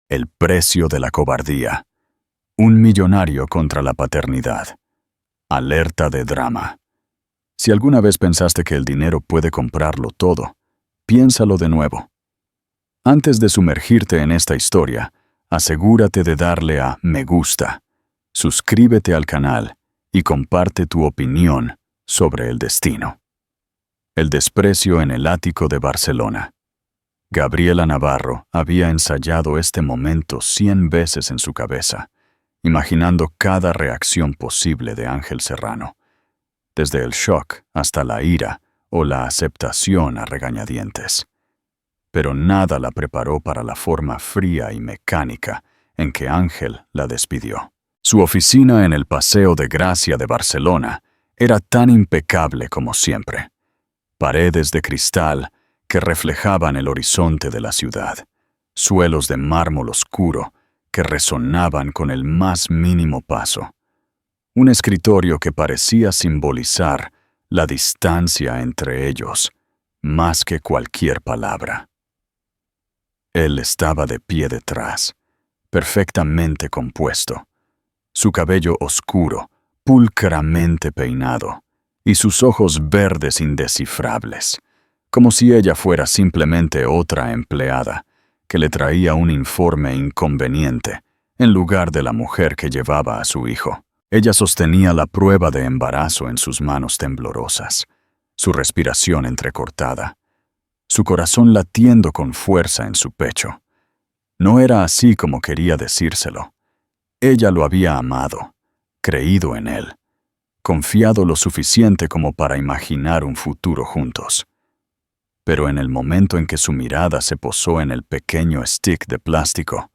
El precio de la cobardía. Un millonario contra la paternidad. Alerta de drama. Si alguna vez pensaste que el dinero puede comprarlo todo, piénsalo de nuevo. Antes de sumergirte en esta historia, asegúrate de darle a me gusta, suscríbete al canal y comparte tu opinión sobre el destino. El desprecio en el ático de Barcelona. Gabriela Navarro había ensayado este momento 100 veces en su cabeza, imaginando cada reacción posible de Ángel Serrano, desde el shock hasta la ira o la aceptación a regañadientes. Pero nada la preparó para la forma fría y mecánica en que Ángel la despidió. Su oficina en el Paseo de Gracia de Barcelona era tan impecable como siempre. Paredes de cristal que reflejaban el horizonte de la ciudad, suelos de mármol oscuro que resonaban con el más mínimo paso, un escritorio que parecía simbolizar la distancia entre ellos, más que cualquier palabra. Él estaba de pie detrás, perfectamente compuesto, su cabello oscuro, pulcramente peinado, y sus ojos verdes indescifrables, como si ella fuera simplemente otra empleada que le traía un informe inconveniente en lugar de la mujer que llevaba a su hijo. Ella sostenía la prueba de embarazo en sus manos temblorosas, su respiración entrecortada, su corazón latiendo con fuerza en su pecho. No era así como quería decírselo. Ella lo había amado, creído en él, confiado lo suficiente como para imaginar un futuro juntos. Pero en el momento en que su mirada se posó en el pequeño stick de plástico,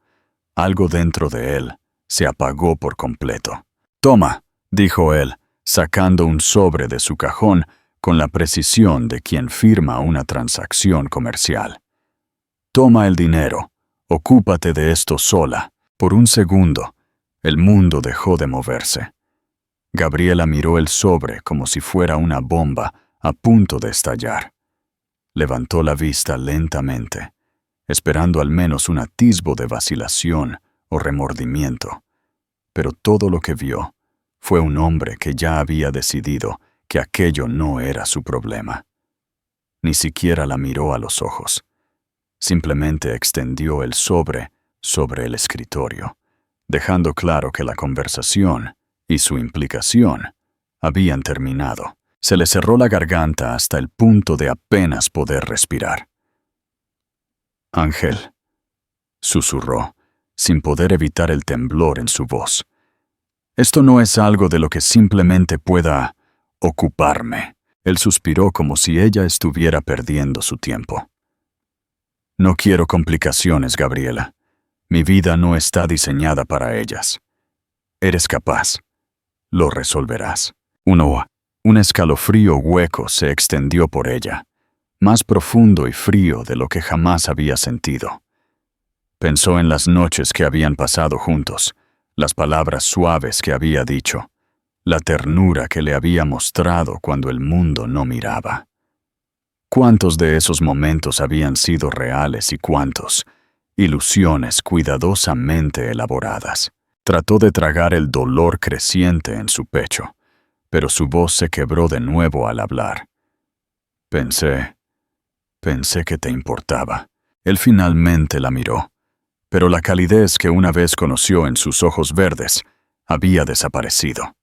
algo dentro de él se apagó por completo. «Toma», dijo él, sacando un sobre de su cajón con la precisión de quien firma una transacción comercial. «Toma el dinero, ocúpate de esto sola». Por un segundo, el mundo dejó de moverse. Gabriela miró el sobre como si fuera una bomba a punto de estallar. Levantó la vista lentamente, esperando al menos un atisbo de vacilación o remordimiento. Pero todo lo que vio fue un hombre que ya había decidido que aquello no era su problema. Ni siquiera la miró a los ojos. Simplemente extendió el sobre el escritorio, dejando claro que la conversación y su implicación habían terminado. Se le cerró la garganta hasta el punto de apenas poder respirar. «Ángel», susurró, sin poder evitar el temblor en su voz. «Esto no es algo de lo que simplemente pueda ocuparme». Él suspiró como si ella estuviera perdiendo su tiempo. «No quiero complicaciones, Gabriela. Mi vida no está diseñada para ellas. Eres capaz. Lo resolverás». Un escalofrío hueco se extendió por ella, más profundo y frío de lo que jamás había sentido. Pensó en las noches que habían pasado juntos, las palabras suaves que había dicho, la ternura que le había mostrado cuando el mundo no miraba. ¿Cuántos de esos momentos habían sido reales y cuántos? Ilusiones cuidadosamente elaboradas. Trató de tragar el dolor creciente en su pecho, pero su voz se quebró de nuevo al hablar. Pensé que te importaba». Él finalmente la miró, pero la calidez que una vez conoció en sus ojos verdes había desaparecido.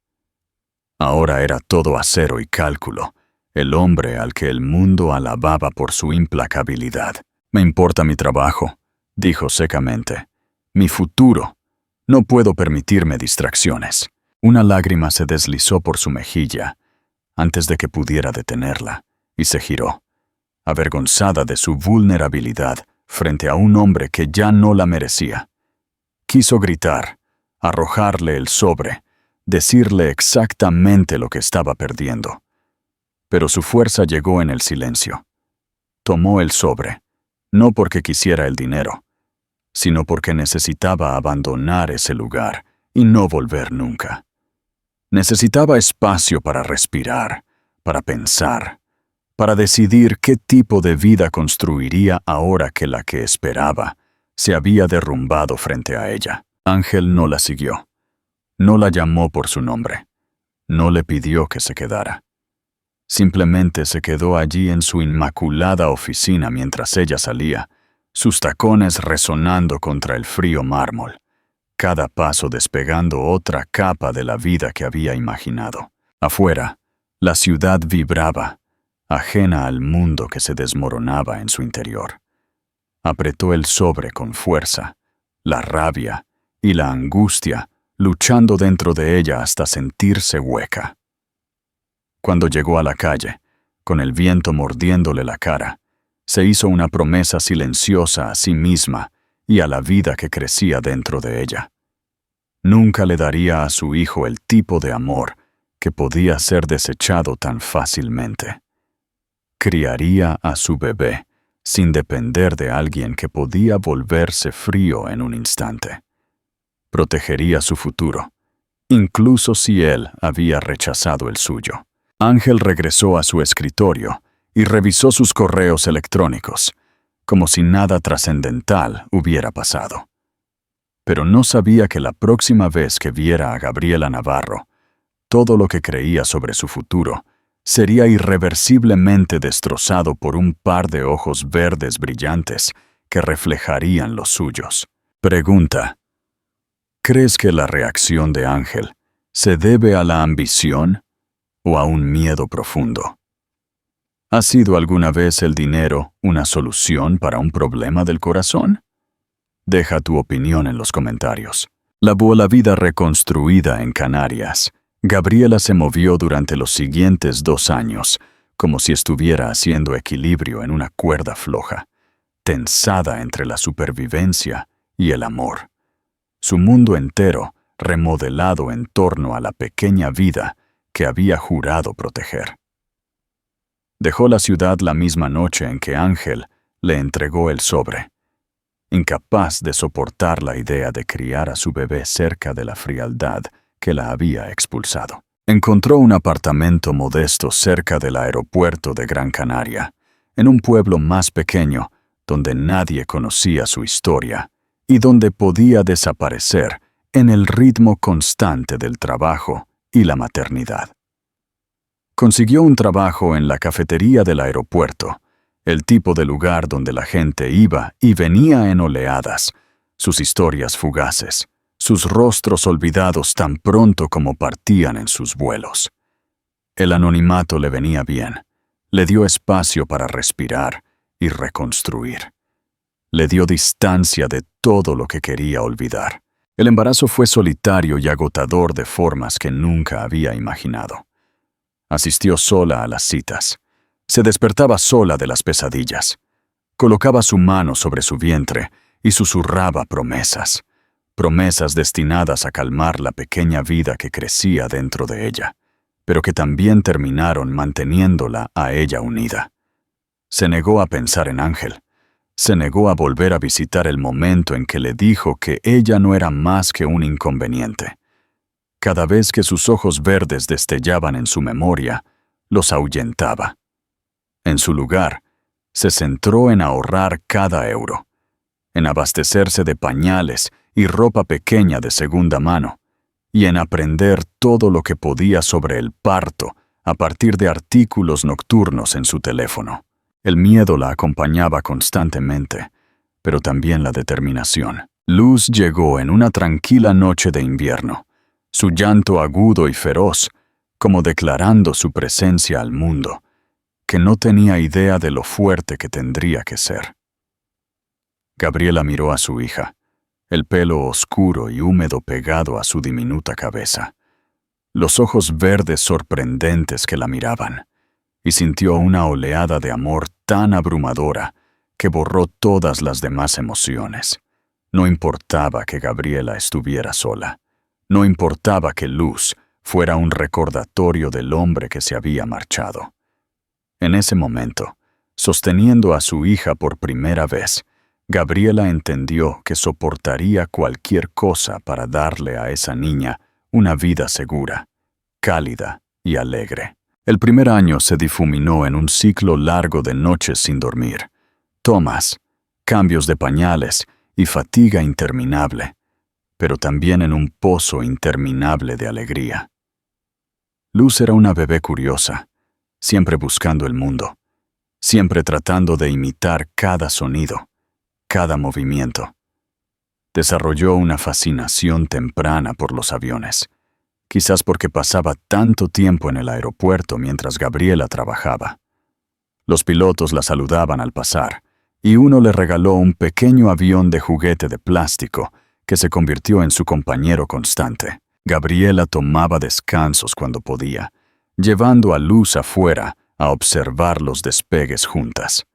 Ahora era todo acero y cálculo, el hombre al que el mundo alababa por su implacabilidad. «Me importa mi trabajo», dijo secamente. «Mi futuro. No puedo permitirme distracciones». Una lágrima se deslizó por su mejilla antes de que pudiera detenerla, y se giró, avergonzada de su vulnerabilidad frente a un hombre que ya no la merecía. Quiso gritar, arrojarle el sobre, decirle exactamente lo que estaba perdiendo. Pero su fuerza llegó en el silencio. Tomó el sobre, no porque quisiera el dinero, sino porque necesitaba abandonar ese lugar y no volver nunca. Necesitaba espacio para respirar, para pensar, para decidir qué tipo de vida construiría ahora que la que esperaba se había derrumbado frente a ella. Ángel no la siguió. No la llamó por su nombre. No le pidió que se quedara. Simplemente se quedó allí en su inmaculada oficina mientras ella salía, sus tacones resonando contra el frío mármol, cada paso despegando otra capa de la vida que había imaginado. Afuera, la ciudad vibraba, ajena al mundo que se desmoronaba en su interior. Apretó el sobre con fuerza, la rabia y la angustia luchando dentro de ella hasta sentirse hueca. Cuando llegó a la calle, con el viento mordiéndole la cara, se hizo una promesa silenciosa a sí misma y a la vida que crecía dentro de ella. Nunca le daría a su hijo el tipo de amor que podía ser desechado tan fácilmente. Criaría a su bebé sin depender de alguien que podía volverse frío en un instante. Protegería su futuro, incluso si él había rechazado el suyo. Ángel regresó a su escritorio y revisó sus correos electrónicos, como si nada trascendental hubiera pasado. Pero no sabía que la próxima vez que viera a Gabriela Navarro, todo lo que creía sobre su futuro sería irreversiblemente destrozado por un par de ojos verdes brillantes que reflejarían los suyos. Pregunta: ¿crees que la reacción de Ángel se debe a la ambición o a un miedo profundo? ¿Ha sido alguna vez el dinero una solución para un problema del corazón? Deja tu opinión en los comentarios. La vida reconstruida en Canarias. Gabriela se movió durante los siguientes 2 años, como si estuviera haciendo equilibrio en una cuerda floja, tensada entre la supervivencia y el amor. Su mundo entero remodelado en torno a la pequeña vida que había jurado proteger. Dejó la ciudad la misma noche en que Ángel le entregó el sobre. Incapaz de soportar la idea de criar a su bebé cerca de la frialdad que la había expulsado. Encontró un apartamento modesto cerca del aeropuerto de Gran Canaria, en un pueblo más pequeño donde nadie conocía su historia y donde podía desaparecer en el ritmo constante del trabajo y la maternidad. Consiguió un trabajo en la cafetería del aeropuerto, el tipo de lugar donde la gente iba y venía en oleadas, sus historias fugaces, sus rostros olvidados tan pronto como partían en sus vuelos. El anonimato le venía bien, le dio espacio para respirar y reconstruir. Le dio distancia de todo lo que quería olvidar. El embarazo fue solitario y agotador de formas que nunca había imaginado. Asistió sola a las citas. Se despertaba sola de las pesadillas. Colocaba su mano sobre su vientre y susurraba promesas. Promesas destinadas a calmar la pequeña vida que crecía dentro de ella, pero que también terminaron manteniéndola a ella unida. Se negó a pensar en Ángel. Se negó a volver a visitar el momento en que le dijo que ella no era más que un inconveniente. Cada vez que sus ojos verdes destellaban en su memoria, los ahuyentaba. En su lugar, se centró en ahorrar cada euro, en abastecerse de pañales y ropa pequeña de segunda mano, y en aprender todo lo que podía sobre el parto a partir de artículos nocturnos en su teléfono. El miedo la acompañaba constantemente, pero también la determinación. Luz llegó en una tranquila noche de invierno, su llanto agudo y feroz, como declarando su presencia al mundo, que no tenía idea de lo fuerte que tendría que ser. Gabriela miró a su hija, el pelo oscuro y húmedo pegado a su diminuta cabeza, los ojos verdes sorprendentes que la miraban, y sintió una oleada de amor tan abrumadora que borró todas las demás emociones. No importaba que Gabriela estuviera sola. No importaba que Luz fuera un recordatorio del hombre que se había marchado. En ese momento, sosteniendo a su hija por primera vez, Gabriela entendió que soportaría cualquier cosa para darle a esa niña una vida segura, cálida y alegre. El primer año se difuminó en un ciclo largo de noches sin dormir, tomas, cambios de pañales y fatiga interminable, pero también en un pozo interminable de alegría. Luz era una bebé curiosa, siempre buscando el mundo, siempre tratando de imitar cada sonido, cada movimiento. Desarrolló una fascinación temprana por los aviones, quizás porque pasaba tanto tiempo en el aeropuerto mientras Gabriela trabajaba. Los pilotos la saludaban al pasar, y uno le regaló un pequeño avión de juguete de plástico que se convirtió en su compañero constante. Gabriela tomaba descansos cuando podía, llevando a Luz afuera a observar los despegues juntas.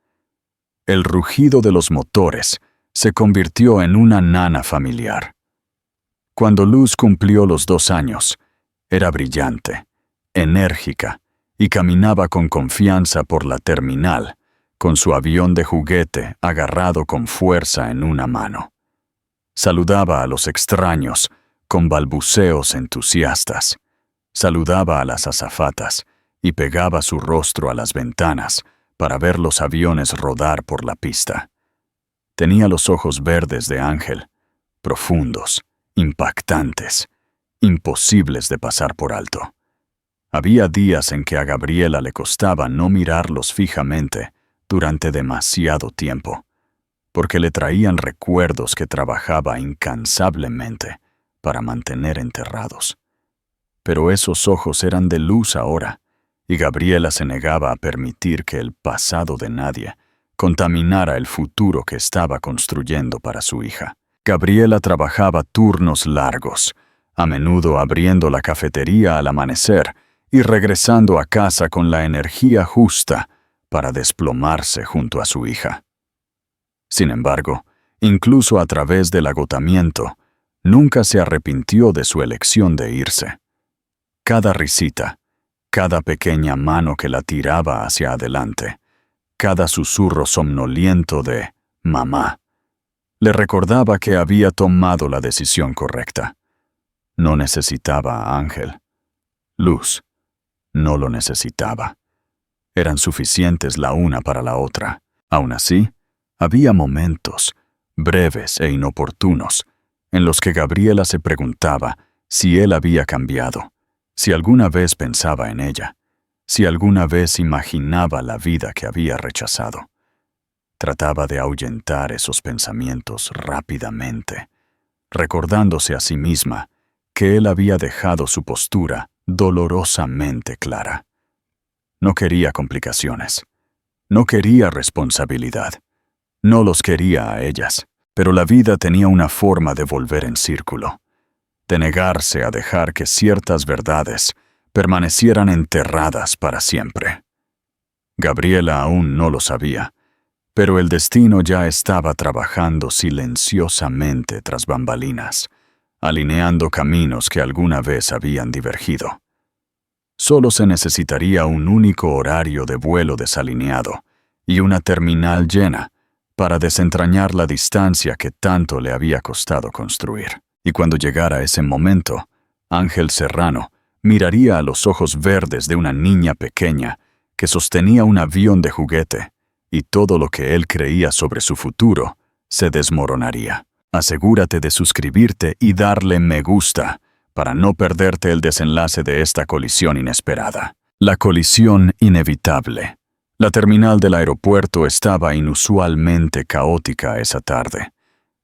El rugido de los motores se convirtió en una nana familiar. Cuando Luz cumplió los 2 años, era brillante, enérgica y caminaba con confianza por la terminal, con su avión de juguete agarrado con fuerza en una mano. Saludaba a los extraños con balbuceos entusiastas. Saludaba a las azafatas y pegaba su rostro a las ventanas para ver los aviones rodar por la pista. Tenía los ojos verdes de ángel, profundos, impactantes, imposibles de pasar por alto. Había días en que a Gabriela le costaba no mirarlos fijamente durante demasiado tiempo, porque le traían recuerdos que trabajaba incansablemente para mantener enterrados. Pero esos ojos eran de Luz ahora, y Gabriela se negaba a permitir que el pasado de nadie contaminara el futuro que estaba construyendo para su hija. Gabriela trabajaba turnos largos, a menudo abriendo la cafetería al amanecer y regresando a casa con la energía justa para desplomarse junto a su hija. Sin embargo, incluso a través del agotamiento, nunca se arrepintió de su elección de irse. Cada risita, cada pequeña mano que la tiraba hacia adelante, cada susurro somnoliento de «mamá», le recordaba que había tomado la decisión correcta. No necesitaba a Ángel. Luz no lo necesitaba. Eran suficientes la una para la otra. Aún así, había momentos, breves e inoportunos, en los que Gabriela se preguntaba si él había cambiado, si alguna vez pensaba en ella, si alguna vez imaginaba la vida que había rechazado. Trataba de ahuyentar esos pensamientos rápidamente, recordándose a sí misma que él había dejado su postura dolorosamente clara. No quería complicaciones. No quería responsabilidad. No los quería a ellas. Pero la vida tenía una forma de volver en círculo, de negarse a dejar que ciertas verdades permanecieran enterradas para siempre. Gabriela aún no lo sabía, pero el destino ya estaba trabajando silenciosamente tras bambalinas, alineando caminos que alguna vez habían divergido. Solo se necesitaría un único horario de vuelo desalineado y una terminal llena para desentrañar la distancia que tanto le había costado construir. Y cuando llegara ese momento, Ángel Serrano miraría a los ojos verdes de una niña pequeña que sostenía un avión de juguete, y todo lo que él creía sobre su futuro se desmoronaría. Asegúrate de suscribirte y darle me gusta para no perderte el desenlace de esta colisión inesperada. La colisión inevitable. La terminal del aeropuerto estaba inusualmente caótica esa tarde,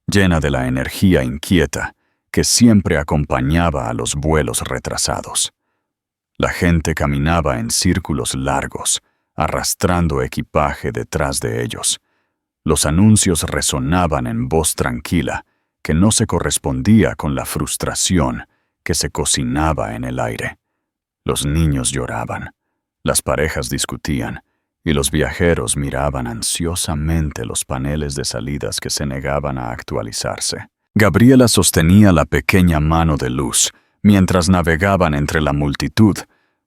llena de la energía inquieta que siempre acompañaba a los vuelos retrasados. La gente caminaba en círculos largos, arrastrando equipaje detrás de ellos. Los anuncios resonaban en voz tranquila, que no se correspondía con la frustración que se cocinaba en el aire. Los niños lloraban, las parejas discutían, y los viajeros miraban ansiosamente los paneles de salidas que se negaban a actualizarse. Gabriela sostenía la pequeña mano de Luz mientras navegaban entre la multitud,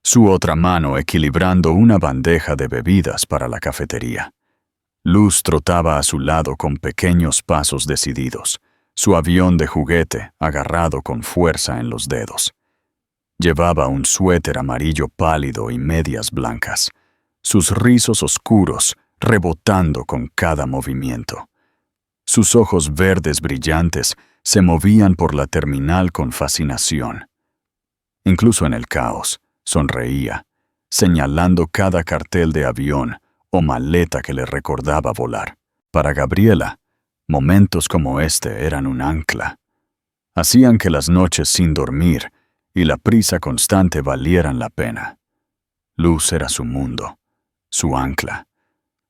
su otra mano equilibrando una bandeja de bebidas para la cafetería. Luz trotaba a su lado con pequeños pasos decididos, su avión de juguete agarrado con fuerza en los dedos. Llevaba un suéter amarillo pálido y medias blancas, sus rizos oscuros rebotando con cada movimiento. Sus ojos verdes brillantes se movían por la terminal con fascinación. Incluso en el caos, sonreía, señalando cada cartel de avión o maleta que le recordaba volar. Para Gabriela, momentos como este eran un ancla. Hacían que las noches sin dormir y la prisa constante valieran la pena. Luz era su mundo, su ancla,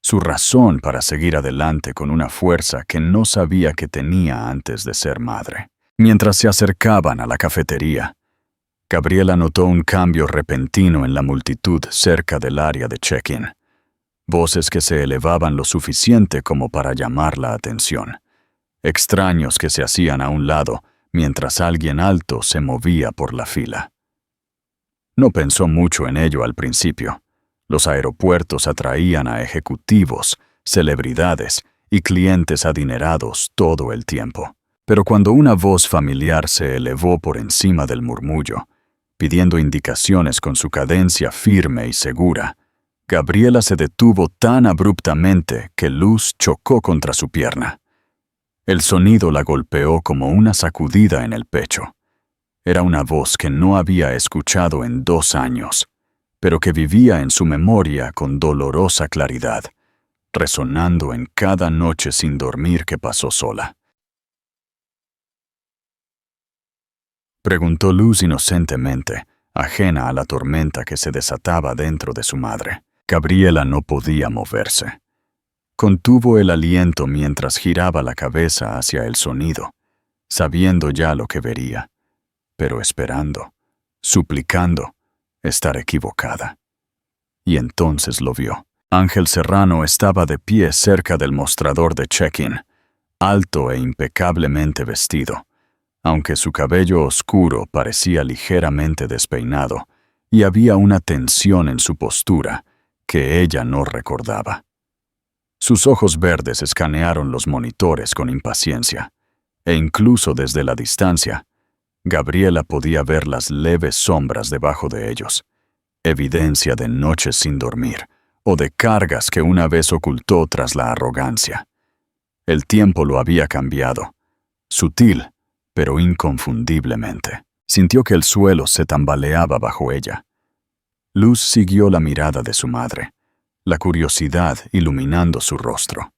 su razón para seguir adelante con una fuerza que no sabía que tenía antes de ser madre. Mientras se acercaban a la cafetería, Gabriela notó un cambio repentino en la multitud cerca del área de check-in. Voces que se elevaban lo suficiente como para llamar la atención. Extraños que se hacían a un lado mientras alguien alto se movía por la fila. No pensó mucho en ello al principio. Los aeropuertos atraían a ejecutivos, celebridades y clientes adinerados todo el tiempo. Pero cuando una voz familiar se elevó por encima del murmullo, pidiendo indicaciones con su cadencia firme y segura, Gabriela se detuvo tan abruptamente que Luz chocó contra su pierna. El sonido la golpeó como una sacudida en el pecho. Era una voz que no había escuchado en 2 años, pero que vivía en su memoria con dolorosa claridad, resonando en cada noche sin dormir que pasó sola. Preguntó Luz inocentemente, ajena a la tormenta que se desataba dentro de su madre. Gabriela no podía moverse. Contuvo el aliento mientras giraba la cabeza hacia el sonido, sabiendo ya lo que vería, pero esperando, suplicando, estar equivocada. Y entonces lo vio. Ángel Serrano estaba de pie cerca del mostrador de check-in, alto e impecablemente vestido, aunque su cabello oscuro parecía ligeramente despeinado y había una tensión en su postura que ella no recordaba. Sus ojos verdes escanearon los monitores con impaciencia, e incluso desde la distancia, Gabriela podía ver las leves sombras debajo de ellos, evidencia de noches sin dormir o de cargas que una vez ocultó tras la arrogancia. El tiempo lo había cambiado, sutil, pero inconfundiblemente. Sintió que el suelo se tambaleaba bajo ella. Luz siguió la mirada de su madre, la curiosidad iluminando su rostro.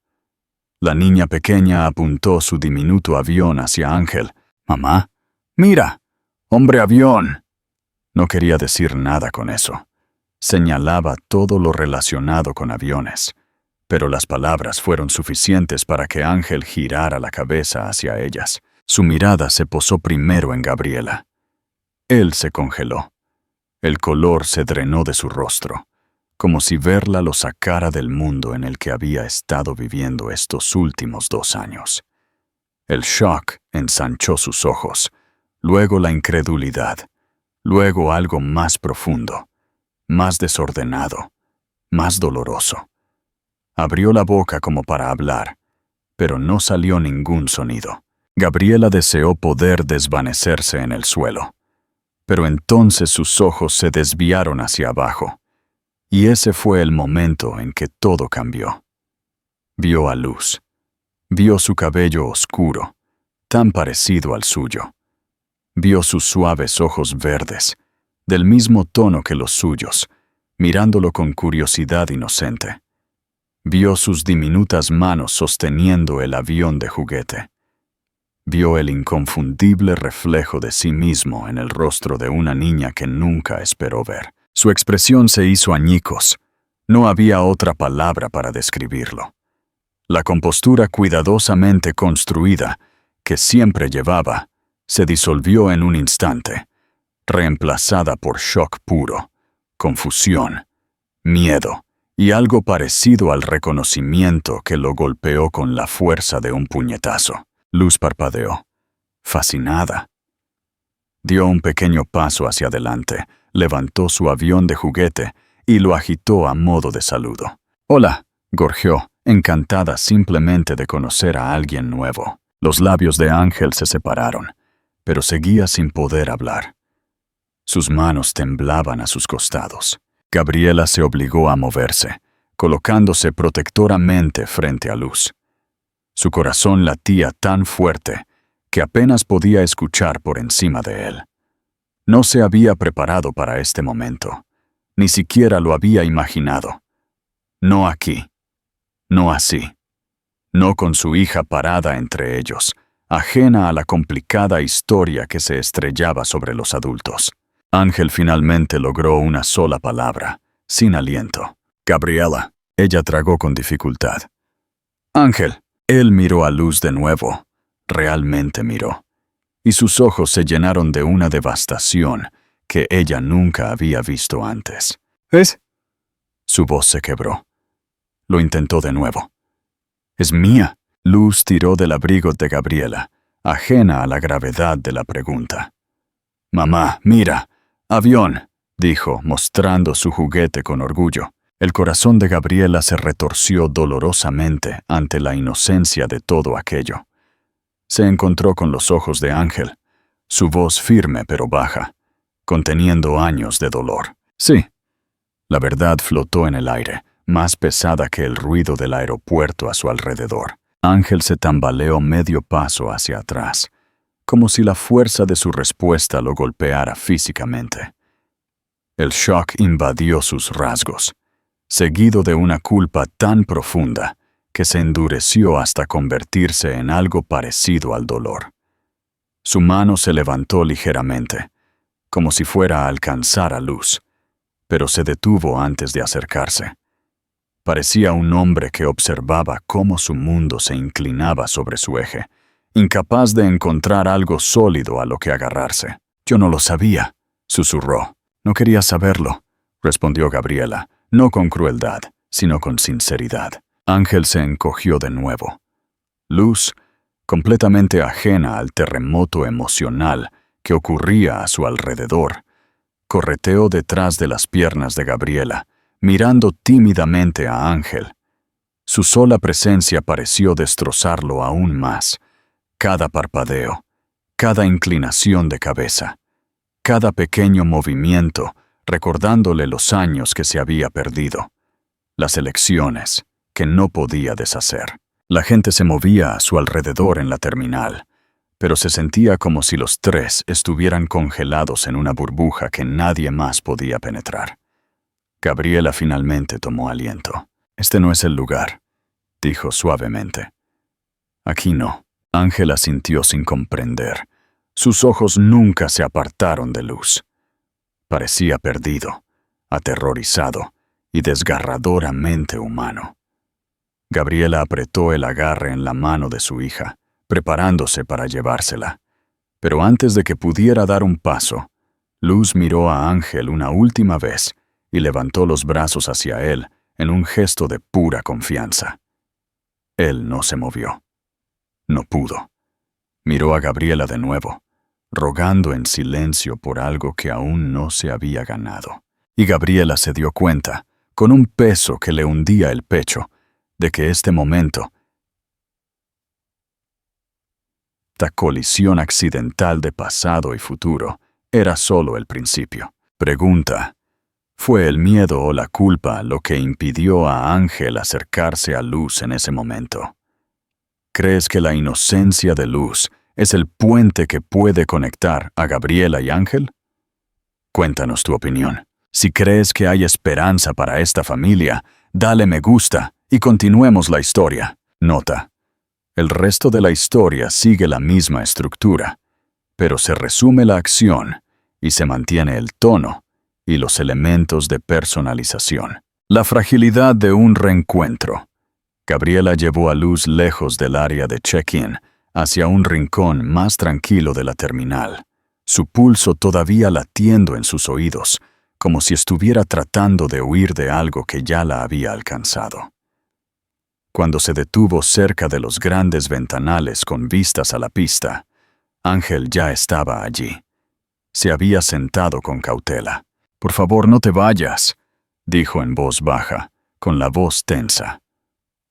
La niña pequeña apuntó su diminuto avión hacia Ángel. «Mamá, mira, hombre avión». No quería decir nada con eso. Señalaba todo lo relacionado con aviones, pero las palabras fueron suficientes para que Ángel girara la cabeza hacia ellas. Su mirada se posó primero en Gabriela. Él se congeló. El color se drenó de su rostro, como si verla lo sacara del mundo en el que había estado viviendo estos últimos 2 años. El shock ensanchó sus ojos, luego la incredulidad, luego algo más profundo, más desordenado, más doloroso. Abrió la boca como para hablar, pero no salió ningún sonido. Gabriela deseó poder desvanecerse en el suelo, pero entonces sus ojos se desviaron hacia abajo, y ese fue el momento en que todo cambió. Vio a Luz. Vio su cabello oscuro, tan parecido al suyo. Vio sus suaves ojos verdes, del mismo tono que los suyos, mirándolo con curiosidad inocente. Vio sus diminutas manos sosteniendo el avión de juguete. Vio el inconfundible reflejo de sí mismo en el rostro de una niña que nunca esperó ver. Su expresión se hizo añicos. No había otra palabra para describirlo. La compostura cuidadosamente construida, que siempre llevaba, se disolvió en un instante, reemplazada por shock puro, confusión, miedo y algo parecido al reconocimiento que lo golpeó con la fuerza de un puñetazo. Luz parpadeó, fascinada. Dio un pequeño paso hacia adelante, levantó su avión de juguete y lo agitó a modo de saludo. «Hola», gorjeó, encantada simplemente de conocer a alguien nuevo. Los labios de Ángel se separaron, pero seguía sin poder hablar. Sus manos temblaban a sus costados. Gabriela se obligó a moverse, colocándose protectoramente frente a Luz. Su corazón latía tan fuerte que apenas podía escuchar por encima de él. No se había preparado para este momento. Ni siquiera lo había imaginado. No aquí. No así. No con su hija parada entre ellos, ajena a la complicada historia que se estrellaba sobre los adultos. Ángel finalmente logró una sola palabra, sin aliento. Gabriela. Ella tragó con dificultad. Ángel. Él miró a Luz de nuevo. Realmente miró. Y sus ojos se llenaron de una devastación que ella nunca había visto antes. ¿Es? Su voz se quebró. Lo intentó de nuevo. «Es mía». Luz tiró del abrigo de Gabriela, ajena a la gravedad de la pregunta. «Mamá, mira, avión», dijo, mostrando su juguete con orgullo. El corazón de Gabriela se retorció dolorosamente ante la inocencia de todo aquello. Se encontró con los ojos de Ángel, su voz firme pero baja, conteniendo años de dolor. «Sí». La verdad flotó en el aire, más pesada que el ruido del aeropuerto a su alrededor. Ángel se tambaleó medio paso hacia atrás, como si la fuerza de su respuesta lo golpeara físicamente. El shock invadió sus rasgos, seguido de una culpa tan profunda que se endureció hasta convertirse en algo parecido al dolor. Su mano se levantó ligeramente, como si fuera a alcanzar a Luz, pero se detuvo antes de acercarse. Parecía un hombre que observaba cómo su mundo se inclinaba sobre su eje, incapaz de encontrar algo sólido a lo que agarrarse. «Yo no lo sabía», susurró. «No quería saberlo», respondió Gabriela, no con crueldad, sino con sinceridad. Ángel se encogió de nuevo. Luz, completamente ajena al terremoto emocional que ocurría a su alrededor, correteó detrás de las piernas de Gabriela, mirando tímidamente a Ángel. Su sola presencia pareció destrozarlo aún más. Cada parpadeo, cada inclinación de cabeza, cada pequeño movimiento, recordándole los años que se había perdido, las elecciones que no podía deshacer. La gente se movía a su alrededor en la terminal, pero se sentía como si los tres estuvieran congelados en una burbuja que nadie más podía penetrar. Gabriela finalmente tomó aliento. «Este no es el lugar», dijo suavemente. «Aquí no». Ángel asintió sin comprender. Sus ojos nunca se apartaron de Luz. Parecía perdido, aterrorizado y desgarradoramente humano. Gabriela apretó el agarre en la mano de su hija, preparándose para llevársela. Pero antes de que pudiera dar un paso, Luz miró a Ángel una última vez y levantó los brazos hacia él en un gesto de pura confianza. Él no se movió. No pudo. Miró a Gabriela de nuevo, rogando en silencio por algo que aún no se había ganado. Y Gabriela se dio cuenta, con un peso que le hundía el pecho, de que este momento, esta colisión accidental de pasado y futuro, era solo el principio. Pregunta: ¿fue el miedo o la culpa lo que impidió a Ángel acercarse a Luz en ese momento? ¿Crees que la inocencia de Luz es el puente que puede conectar a Gabriela y Ángel? Cuéntanos tu opinión. Si crees que hay esperanza para esta familia, dale me gusta y continuemos la historia. Nota: el resto de la historia sigue la misma estructura, pero se resume la acción y se mantiene el tono y los elementos de personalización. La fragilidad de un reencuentro. Gabriela llevó a Luz lejos del área de check-in, hacia un rincón más tranquilo de la terminal, su pulso todavía latiendo en sus oídos, como si estuviera tratando de huir de algo que ya la había alcanzado. Cuando se detuvo cerca de los grandes ventanales con vistas a la pista, Ángel ya estaba allí. Se había sentado con cautela. «Por favor, no te vayas», dijo en voz baja, con la voz tensa.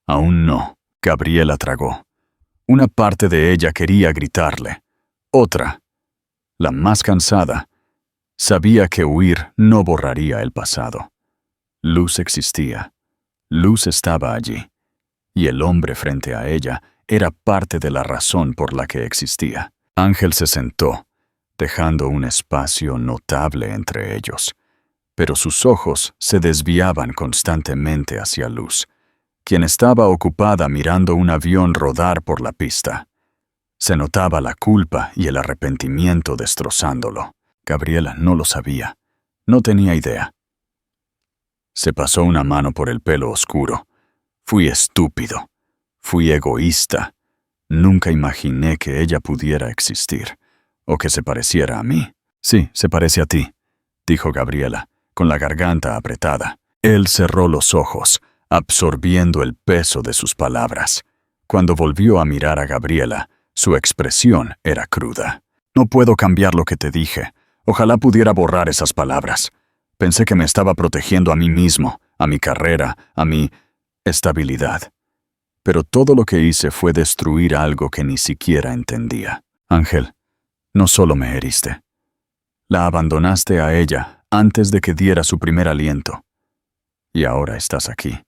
«Aún no». Gabriela tragó. Una parte de ella quería gritarle. Otra, la más cansada, sabía que huir no borraría el pasado. Luz existía. Luz estaba allí. Y el hombre frente a ella era parte de la razón por la que existía. Ángel se sentó, dejando un espacio notable entre ellos, pero sus ojos se desviaban constantemente hacia Luz, quien estaba ocupada mirando un avión rodar por la pista. Se notaba la culpa y el arrepentimiento destrozándolo. Gabriela no lo sabía. No tenía idea. Se pasó una mano por el pelo oscuro. Fui estúpido. Fui egoísta. Nunca imaginé que ella pudiera existir, o que se pareciera a mí. Sí, se parece a ti, dijo Gabriela, con la garganta apretada. Él cerró los ojos, absorbiendo el peso de sus palabras. Cuando volvió a mirar a Gabriela, su expresión era cruda. No puedo cambiar lo que te dije. Ojalá pudiera borrar esas palabras. Pensé que me estaba protegiendo a mí mismo, a mi carrera, a mi estabilidad. Pero todo lo que hice fue destruir algo que ni siquiera entendía. Ángel, no solo me heriste. La abandonaste a ella antes de que diera su primer aliento. Y ahora estás aquí,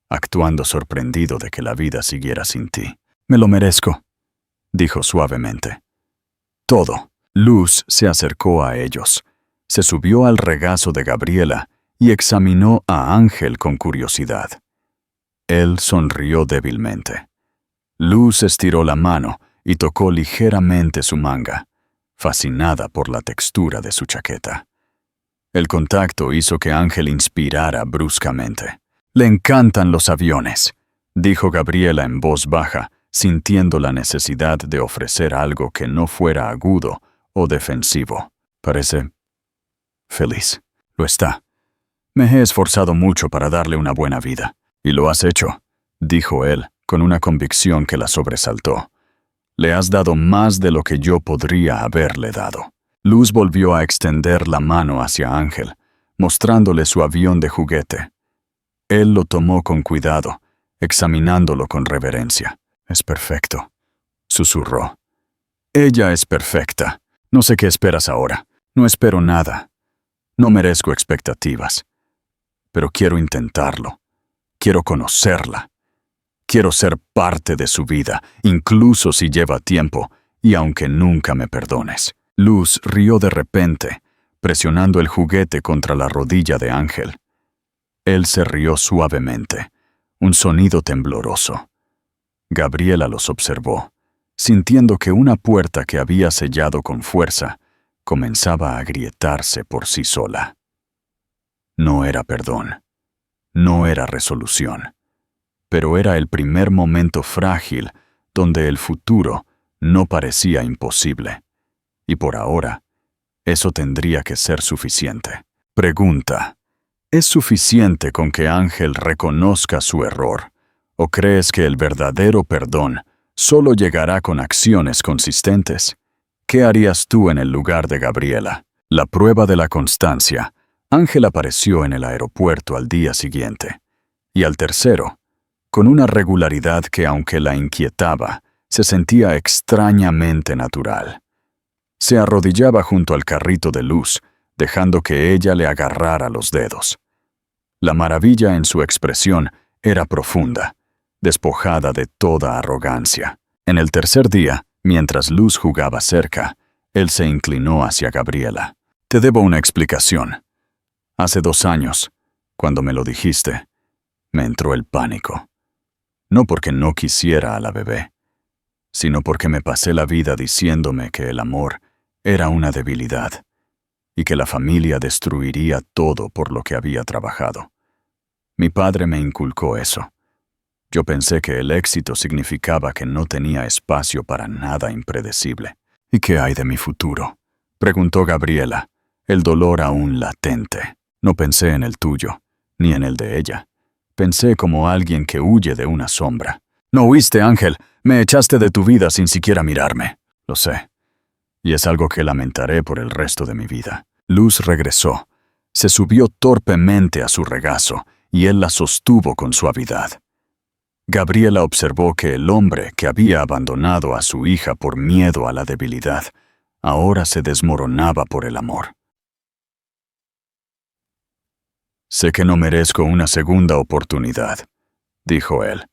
actuando sorprendido de que la vida siguiera sin ti. Me lo merezco, dijo suavemente. Todo. Luz se acercó a ellos, se subió al regazo de Gabriela y examinó a Ángel con curiosidad. Él sonrió débilmente. Luz estiró la mano y tocó ligeramente su manga, fascinada por la textura de su chaqueta. El contacto hizo que Ángel inspirara bruscamente. «Le encantan los aviones», dijo Gabriela en voz baja, sintiendo la necesidad de ofrecer algo que no fuera agudo o defensivo. Parece feliz. Lo está. Me he esforzado mucho para darle una buena vida. Y lo has hecho, dijo él, con una convicción que la sobresaltó. Le has dado más de lo que yo podría haberle dado. Luz volvió a extender la mano hacia Ángel, mostrándole su avión de juguete. Él lo tomó con cuidado, examinándolo con reverencia. «Es perfecto», susurró. «Ella es perfecta. No sé qué esperas ahora. No espero nada. No merezco expectativas. Pero quiero intentarlo. Quiero conocerla. Quiero ser parte de su vida, incluso si lleva tiempo, y aunque nunca me perdones». Luz rió de repente, presionando el juguete contra la rodilla de Ángel. Él se rió suavemente, un sonido tembloroso. Gabriela los observó, sintiendo que una puerta que había sellado con fuerza comenzaba a agrietarse por sí sola. No era perdón, no era resolución, pero era el primer momento frágil donde el futuro no parecía imposible. Y por ahora, eso tendría que ser suficiente. Pregunta: ¿es suficiente con que Ángel reconozca su error? ¿O crees que el verdadero perdón solo llegará con acciones consistentes? ¿Qué harías tú en el lugar de Gabriela? La prueba de la constancia. Ángel apareció en el aeropuerto al día siguiente. Y al tercero, con una regularidad que, aunque la inquietaba, se sentía extrañamente natural. Se arrodillaba junto al carrito de Luz, dejando que ella le agarrara los dedos. La maravilla en su expresión era profunda, despojada de toda arrogancia. En el tercer día, mientras Luz jugaba cerca, él se inclinó hacia Gabriela. «Te debo una explicación. Hace 2 años, cuando me lo dijiste, me entró el pánico. No porque no quisiera a la bebé, sino porque me pasé la vida diciéndome que el amor era una debilidad y que la familia destruiría todo por lo que había trabajado. Mi padre me inculcó eso. Yo pensé que el éxito significaba que no tenía espacio para nada impredecible. ¿Y qué hay de mi futuro?», preguntó Gabriela, el dolor aún latente. No pensé en el tuyo, ni en el de ella. Pensé como alguien que huye de una sombra. «No huiste, Ángel. Me echaste de tu vida sin siquiera mirarme». «Lo sé. Y es algo que lamentaré por el resto de mi vida». Luz regresó. Se subió torpemente a su regazo y él la sostuvo con suavidad. Gabriela observó que el hombre que había abandonado a su hija por miedo a la debilidad, ahora se desmoronaba por el amor. «Sé que no merezco una segunda oportunidad», dijo él,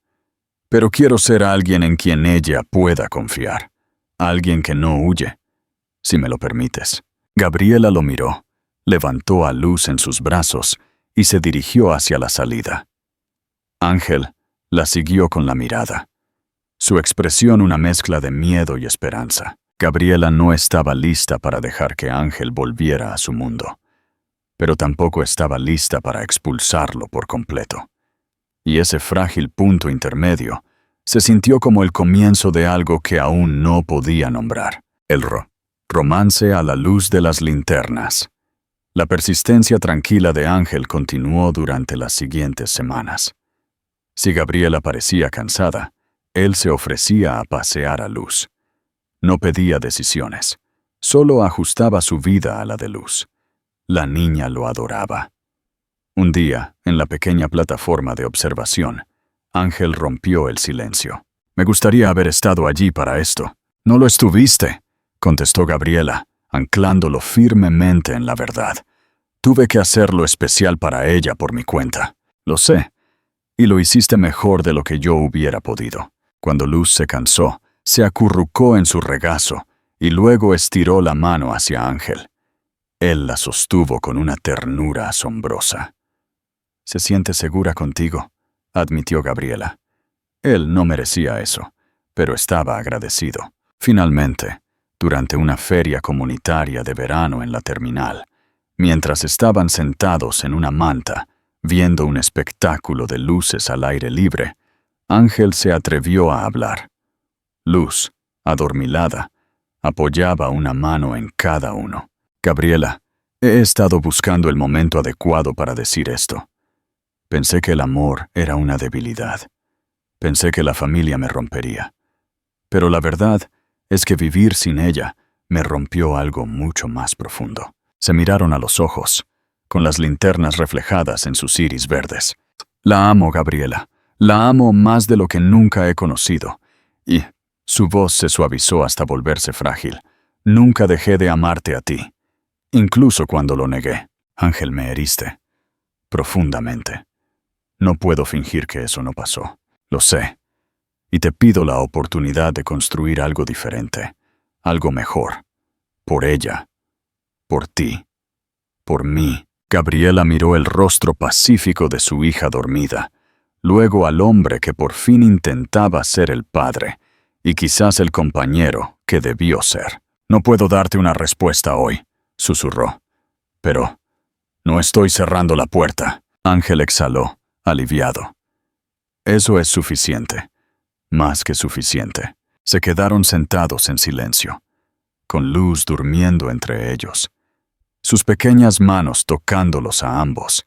pero quiero ser alguien en quien ella pueda confiar. Alguien que no huye, si me lo permites. Gabriela lo miró, levantó a Luz en sus brazos y se dirigió hacia la salida. Ángel la siguió con la mirada. Su expresión una mezcla de miedo y esperanza. Gabriela no estaba lista para dejar que Ángel volviera a su mundo, pero tampoco estaba lista para expulsarlo por completo. Y ese frágil punto intermedio se sintió como el comienzo de algo que aún no podía nombrar. El romance a la luz de las linternas. La persistencia tranquila de Ángel continuó durante las siguientes semanas. Si Gabriela parecía cansada, él se ofrecía a pasear a Luz. No pedía decisiones, solo ajustaba su vida a la de Luz. La niña lo adoraba. Un día, en la pequeña plataforma de observación, Ángel rompió el silencio. «Me gustaría haber estado allí para esto». «No lo estuviste», contestó Gabriela, anclándolo firmemente en la verdad. «Tuve que hacerlo especial para ella por mi cuenta». «Lo sé, y lo hiciste mejor de lo que yo hubiera podido». Cuando Luz se cansó, se acurrucó en su regazo y luego estiró la mano hacia Ángel. Él la sostuvo con una ternura asombrosa. «Se siente segura contigo», admitió Gabriela. Él no merecía eso, pero estaba agradecido. Finalmente, durante una feria comunitaria de verano en la terminal, mientras estaban sentados en una manta, viendo un espectáculo de luces al aire libre, Ángel se atrevió a hablar. Luz, adormilada, apoyaba una mano en cada uno. «Gabriela, he estado buscando el momento adecuado para decir esto. Pensé que el amor era una debilidad. Pensé que la familia me rompería. Pero la verdad es que vivir sin ella me rompió algo mucho más profundo». Se miraron a los ojos, con las linternas reflejadas en sus iris verdes. «La amo, Gabriela. La amo más de lo que nunca he conocido». Y su voz se suavizó hasta volverse frágil. «Nunca dejé de amarte a ti, incluso cuando lo negué». «Ángel, me heriste profundamente. No puedo fingir que eso no pasó. Lo sé. Y te pido la oportunidad de construir algo diferente, algo mejor. Por ella, por ti, por mí». Gabriela miró el rostro pacífico de su hija dormida, luego al hombre que por fin intentaba ser el padre, y quizás el compañero que debió ser. «No puedo darte una respuesta hoy», susurró. «Pero no estoy cerrando la puerta». Ángel exhaló, aliviado. «Eso es suficiente. Más que suficiente». Se quedaron sentados en silencio, con Luz durmiendo entre ellos, sus pequeñas manos tocándolos a ambos,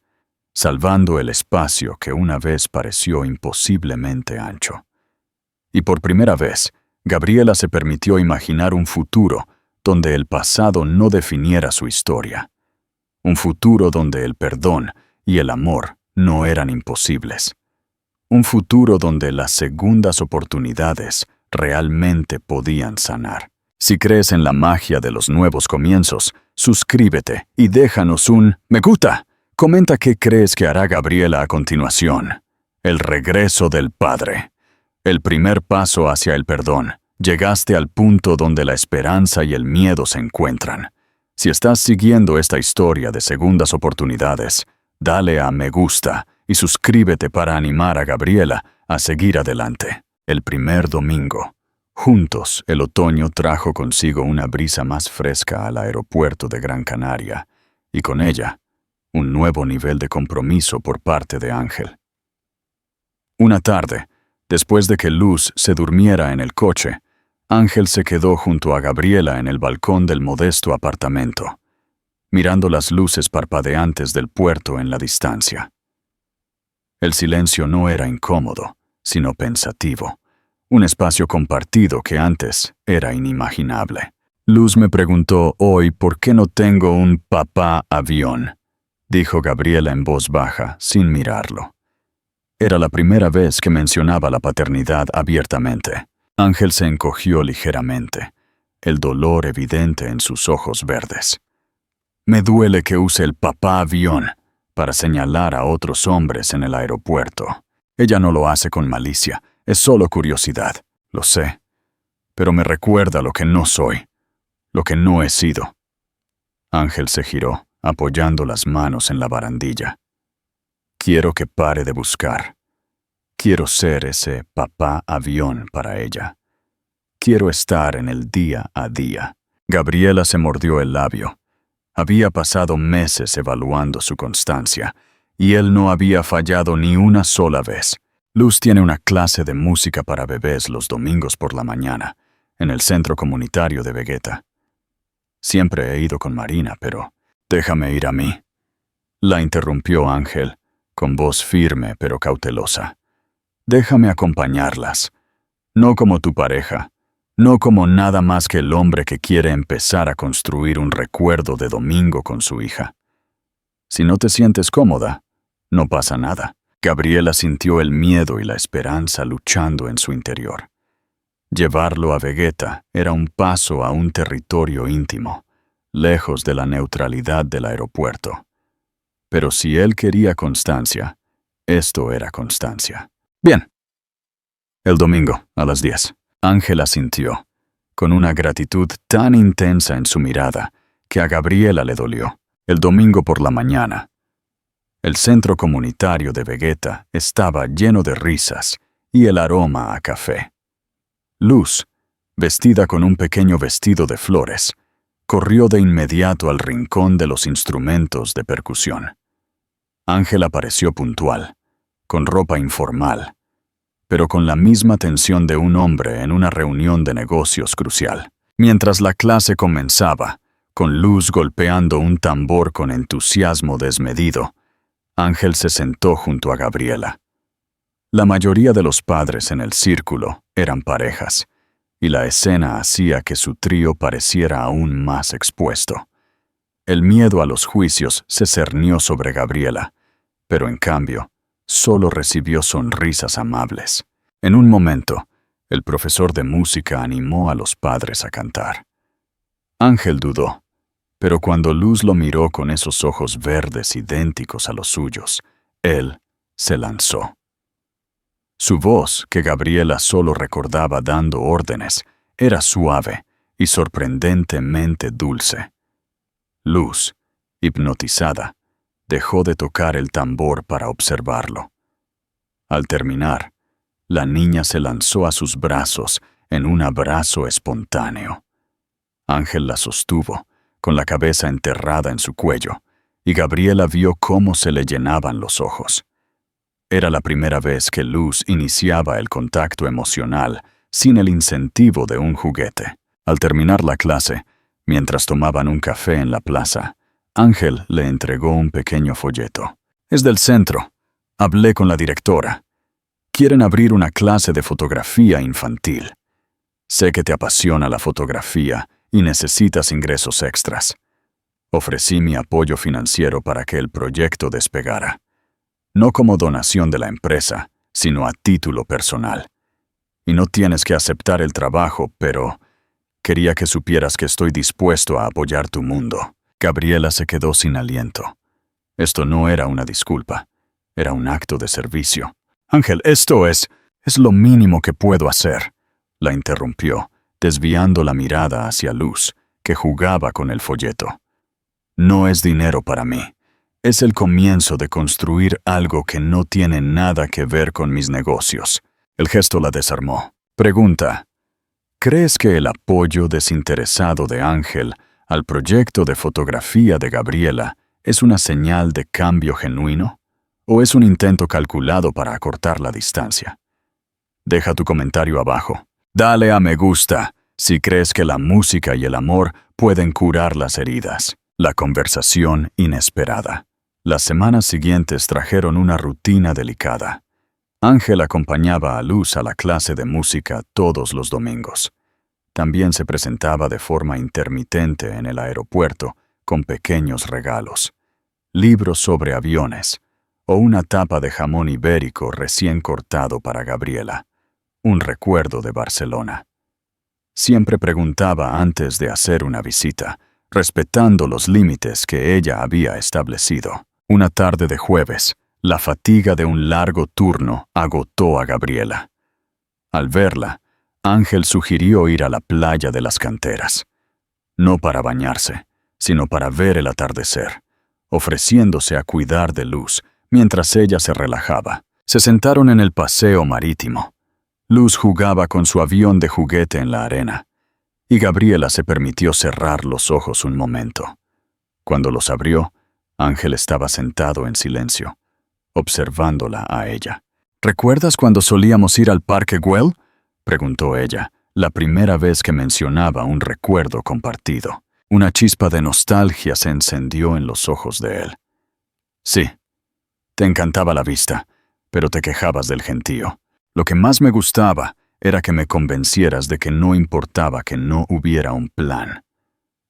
salvando el espacio que una vez pareció imposiblemente ancho. Y por primera vez, Gabriela se permitió imaginar un futuro donde el pasado no definiera su historia. Un futuro donde el perdón y el amor no eran imposibles. Un futuro donde las segundas oportunidades realmente podían sanar. Si crees en la magia de los nuevos comienzos, suscríbete y déjanos un me gusta. Comenta qué crees que hará Gabriela a continuación. El regreso del padre. El primer paso hacia el perdón. Llegaste al punto donde la esperanza y el miedo se encuentran. Si estás siguiendo esta historia de segundas oportunidades, dale a me gusta y suscríbete para animar a Gabriela a seguir adelante. El primer domingo. Juntos, el otoño trajo consigo una brisa más fresca al aeropuerto de Gran Canaria, y con ella, un nuevo nivel de compromiso por parte de Ángel. Una tarde, después de que Luz se durmiera en el coche, Ángel se quedó junto a Gabriela en el balcón del modesto apartamento, mirando las luces parpadeantes del puerto en la distancia. El silencio no era incómodo, sino pensativo. Un espacio compartido que antes era inimaginable. Luz me preguntó hoy por qué no tengo un papá avión, dijo Gabriela en voz baja, sin mirarlo. Era la primera vez que mencionaba la paternidad abiertamente. Ángel se encogió ligeramente, el dolor evidente en sus ojos verdes. Me duele que use el papá avión para señalar a otros hombres en el aeropuerto. Ella no lo hace con malicia. Es solo curiosidad, lo sé, pero me recuerda lo que no soy, lo que no he sido. Ángel se giró, apoyando las manos en la barandilla. Quiero que pare de buscar. Quiero ser ese papá avión para ella. Quiero estar en el día a día. Gabriela se mordió el labio. Había pasado meses evaluando su constancia, y él no había fallado ni una sola vez. Luz tiene una clase de música para bebés los domingos por la mañana, en el centro comunitario de Vegueta. Siempre he ido con Marina, pero déjame ir a mí. La interrumpió Ángel, con voz firme pero cautelosa. Déjame acompañarlas. No como tu pareja, no como nada más que el hombre que quiere empezar a construir un recuerdo de domingo con su hija. Si no te sientes cómoda, no pasa nada. Gabriela sintió el miedo y la esperanza luchando en su interior. Llevarlo a Vegueta era un paso a un territorio íntimo, lejos de la neutralidad del aeropuerto. Pero si él quería constancia, esto era constancia. Bien. El domingo, a las 10. Ángel asintió, con una gratitud tan intensa en su mirada que a Gabriela le dolió. El domingo por la mañana. El centro comunitario de Vegueta estaba lleno de risas y el aroma a café. Luz, vestida con un pequeño vestido de flores, corrió de inmediato al rincón de los instrumentos de percusión. Ángel apareció puntual, con ropa informal, pero con la misma tensión de un hombre en una reunión de negocios crucial. Mientras la clase comenzaba, con Luz golpeando un tambor con entusiasmo desmedido, Ángel se sentó junto a Gabriela. La mayoría de los padres en el círculo eran parejas, y la escena hacía que su trío pareciera aún más expuesto. El miedo a los juicios se cernió sobre Gabriela, pero en cambio, solo recibió sonrisas amables. En un momento, el profesor de música animó a los padres a cantar. Ángel dudó, pero cuando Luz lo miró con esos ojos verdes idénticos a los suyos, él se lanzó. Su voz, que Gabriela solo recordaba dando órdenes, era suave y sorprendentemente dulce. Luz, hipnotizada, dejó de tocar el tambor para observarlo. Al terminar, la niña se lanzó a sus brazos en un abrazo espontáneo. Ángel la sostuvo, con la cabeza enterrada en su cuello, y Gabriela vio cómo se le llenaban los ojos. Era la primera vez que Luz iniciaba el contacto emocional sin el incentivo de un juguete. Al terminar la clase, mientras tomaban un café en la plaza, Ángel le entregó un pequeño folleto. Es del centro. Hablé con la directora. Quieren abrir una clase de fotografía infantil. Sé que te apasiona la fotografía y necesitas ingresos extras. Ofrecí mi apoyo financiero para que el proyecto despegara. No como donación de la empresa, sino a título personal. Y no tienes que aceptar el trabajo, pero quería que supieras que estoy dispuesto a apoyar tu mundo. Gabriela se quedó sin aliento. Esto no era una disculpa, era un acto de servicio. Ángel, esto es lo mínimo que puedo hacer, la interrumpió, desviando la mirada hacia Luz, que jugaba con el folleto. No es dinero para mí. Es el comienzo de construir algo que no tiene nada que ver con mis negocios. El gesto la desarmó. Pregunta: ¿crees que el apoyo desinteresado de Ángel al proyecto de fotografía de Gabriela es una señal de cambio genuino? ¿O es un intento calculado para acortar la distancia? Deja tu comentario abajo. Dale a me gusta si crees que la música y el amor pueden curar las heridas. La conversación inesperada. Las semanas siguientes trajeron una rutina delicada. Ángel acompañaba a Luz a la clase de música todos los domingos. También se presentaba de forma intermitente en el aeropuerto con pequeños regalos, libros sobre aviones o una tapa de jamón ibérico recién cortado para Gabriela, un recuerdo de Barcelona. Siempre preguntaba antes de hacer una visita, respetando los límites que ella había establecido. Una tarde de jueves, la fatiga de un largo turno agotó a Gabriela. Al verla, Ángel sugirió ir a la playa de las canteras, no para bañarse, sino para ver el atardecer, ofreciéndose a cuidar de Luz mientras ella se relajaba. Se sentaron en el paseo marítimo. Luz jugaba con su avión de juguete en la arena, y Gabriela se permitió cerrar los ojos un momento. Cuando los abrió, Ángel estaba sentado en silencio, observándola a ella. ¿Recuerdas cuando solíamos ir al Parque Güell?, preguntó ella, la primera vez que mencionaba un recuerdo compartido. Una chispa de nostalgia se encendió en los ojos de él. Sí, te encantaba la vista, pero te quejabas del gentío. Lo que más me gustaba era que me convencieras de que no importaba que no hubiera un plan.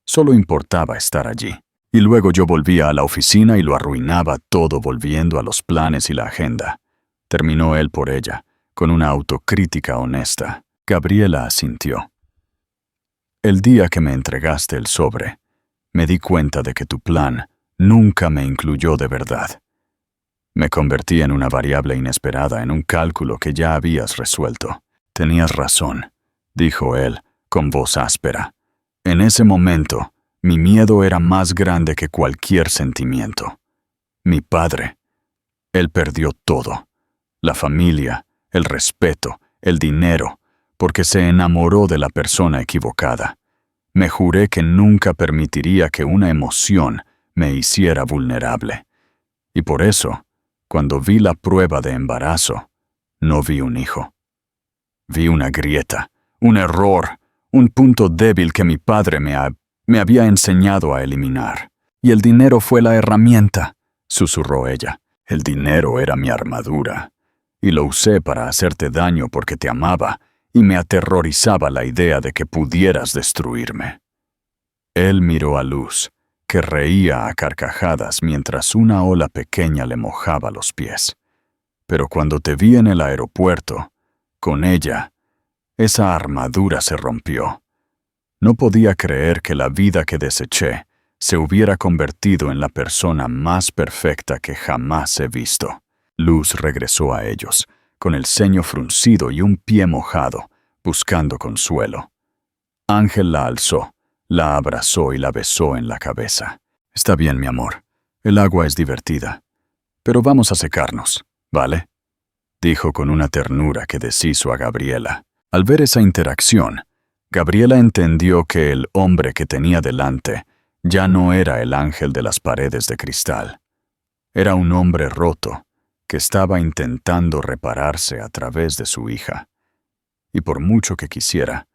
Solo importaba estar allí. Y luego yo volvía a la oficina y lo arruinaba todo volviendo a los planes y la agenda. Terminó él por ella, con una autocrítica honesta. Gabriela asintió. El día que me entregaste el sobre, me di cuenta de que tu plan nunca me incluyó de verdad. Me convertí en una variable inesperada en un cálculo que ya habías resuelto. Tenías razón, dijo él, con voz áspera. En ese momento, mi miedo era más grande que cualquier sentimiento. Mi padre. Él perdió todo. La familia, el respeto, el dinero, porque se enamoró de la persona equivocada. Me juré que nunca permitiría que una emoción me hiciera vulnerable. Y por eso, cuando vi la prueba de embarazo, no vi un hijo. Vi una grieta, un error, un punto débil que mi padre me había enseñado a eliminar. Y el dinero fue la herramienta, susurró ella. El dinero era mi armadura, y lo usé para hacerte daño porque te amaba, y me aterrorizaba la idea de que pudieras destruirme. Él miró a Luz, que reía a carcajadas mientras una ola pequeña le mojaba los pies. Pero cuando te vi en el aeropuerto, con ella, esa armadura se rompió. No podía creer que la vida que deseché se hubiera convertido en la persona más perfecta que jamás he visto. Luz regresó a ellos, con el ceño fruncido y un pie mojado, buscando consuelo. Ángel la alzó, la abrazó y la besó en la cabeza. Está bien, mi amor. El agua es divertida. Pero vamos a secarnos, ¿vale?, dijo con una ternura que deshizo a Gabriela. Al ver esa interacción, Gabriela entendió que el hombre que tenía delante ya no era el ángel de las paredes de cristal. Era un hombre roto que estaba intentando repararse a través de su hija. Y por mucho que quisiera,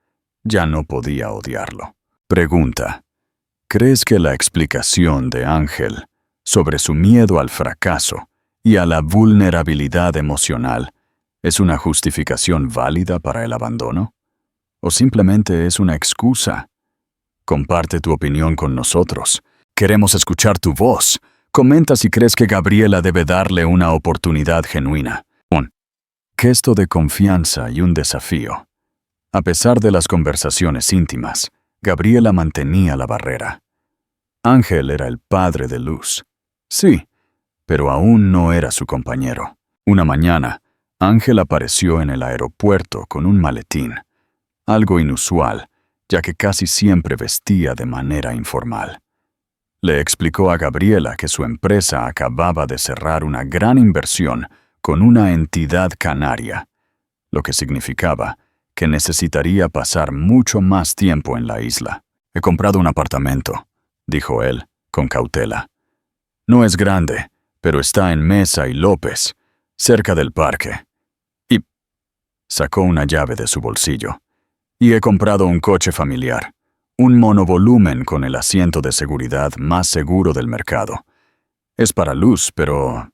ya no podía odiarlo. Pregunta: ¿crees que la explicación de Ángel sobre su miedo al fracaso y a la vulnerabilidad emocional es una justificación válida para el abandono? ¿O simplemente es una excusa? Comparte tu opinión con nosotros. Queremos escuchar tu voz. Comenta si crees que Gabriela debe darle una oportunidad genuina. Un gesto de confianza y un desafío. A pesar de las conversaciones íntimas, Gabriela mantenía la barrera. Ángel era el padre de Luz. Sí, pero aún no era su compañero. Una mañana, Ángel apareció en el aeropuerto con un maletín. Algo inusual, ya que casi siempre vestía de manera informal. Le explicó a Gabriela que su empresa acababa de cerrar una gran inversión con una entidad canaria, lo que significaba que necesitaría pasar mucho más tiempo en la isla. He comprado un apartamento, dijo él, con cautela. No es grande, pero está en Mesa y López, cerca del parque. Y sacó una llave de su bolsillo. Y he comprado un coche familiar, un monovolumen con el asiento de seguridad más seguro del mercado. Es para Luz, pero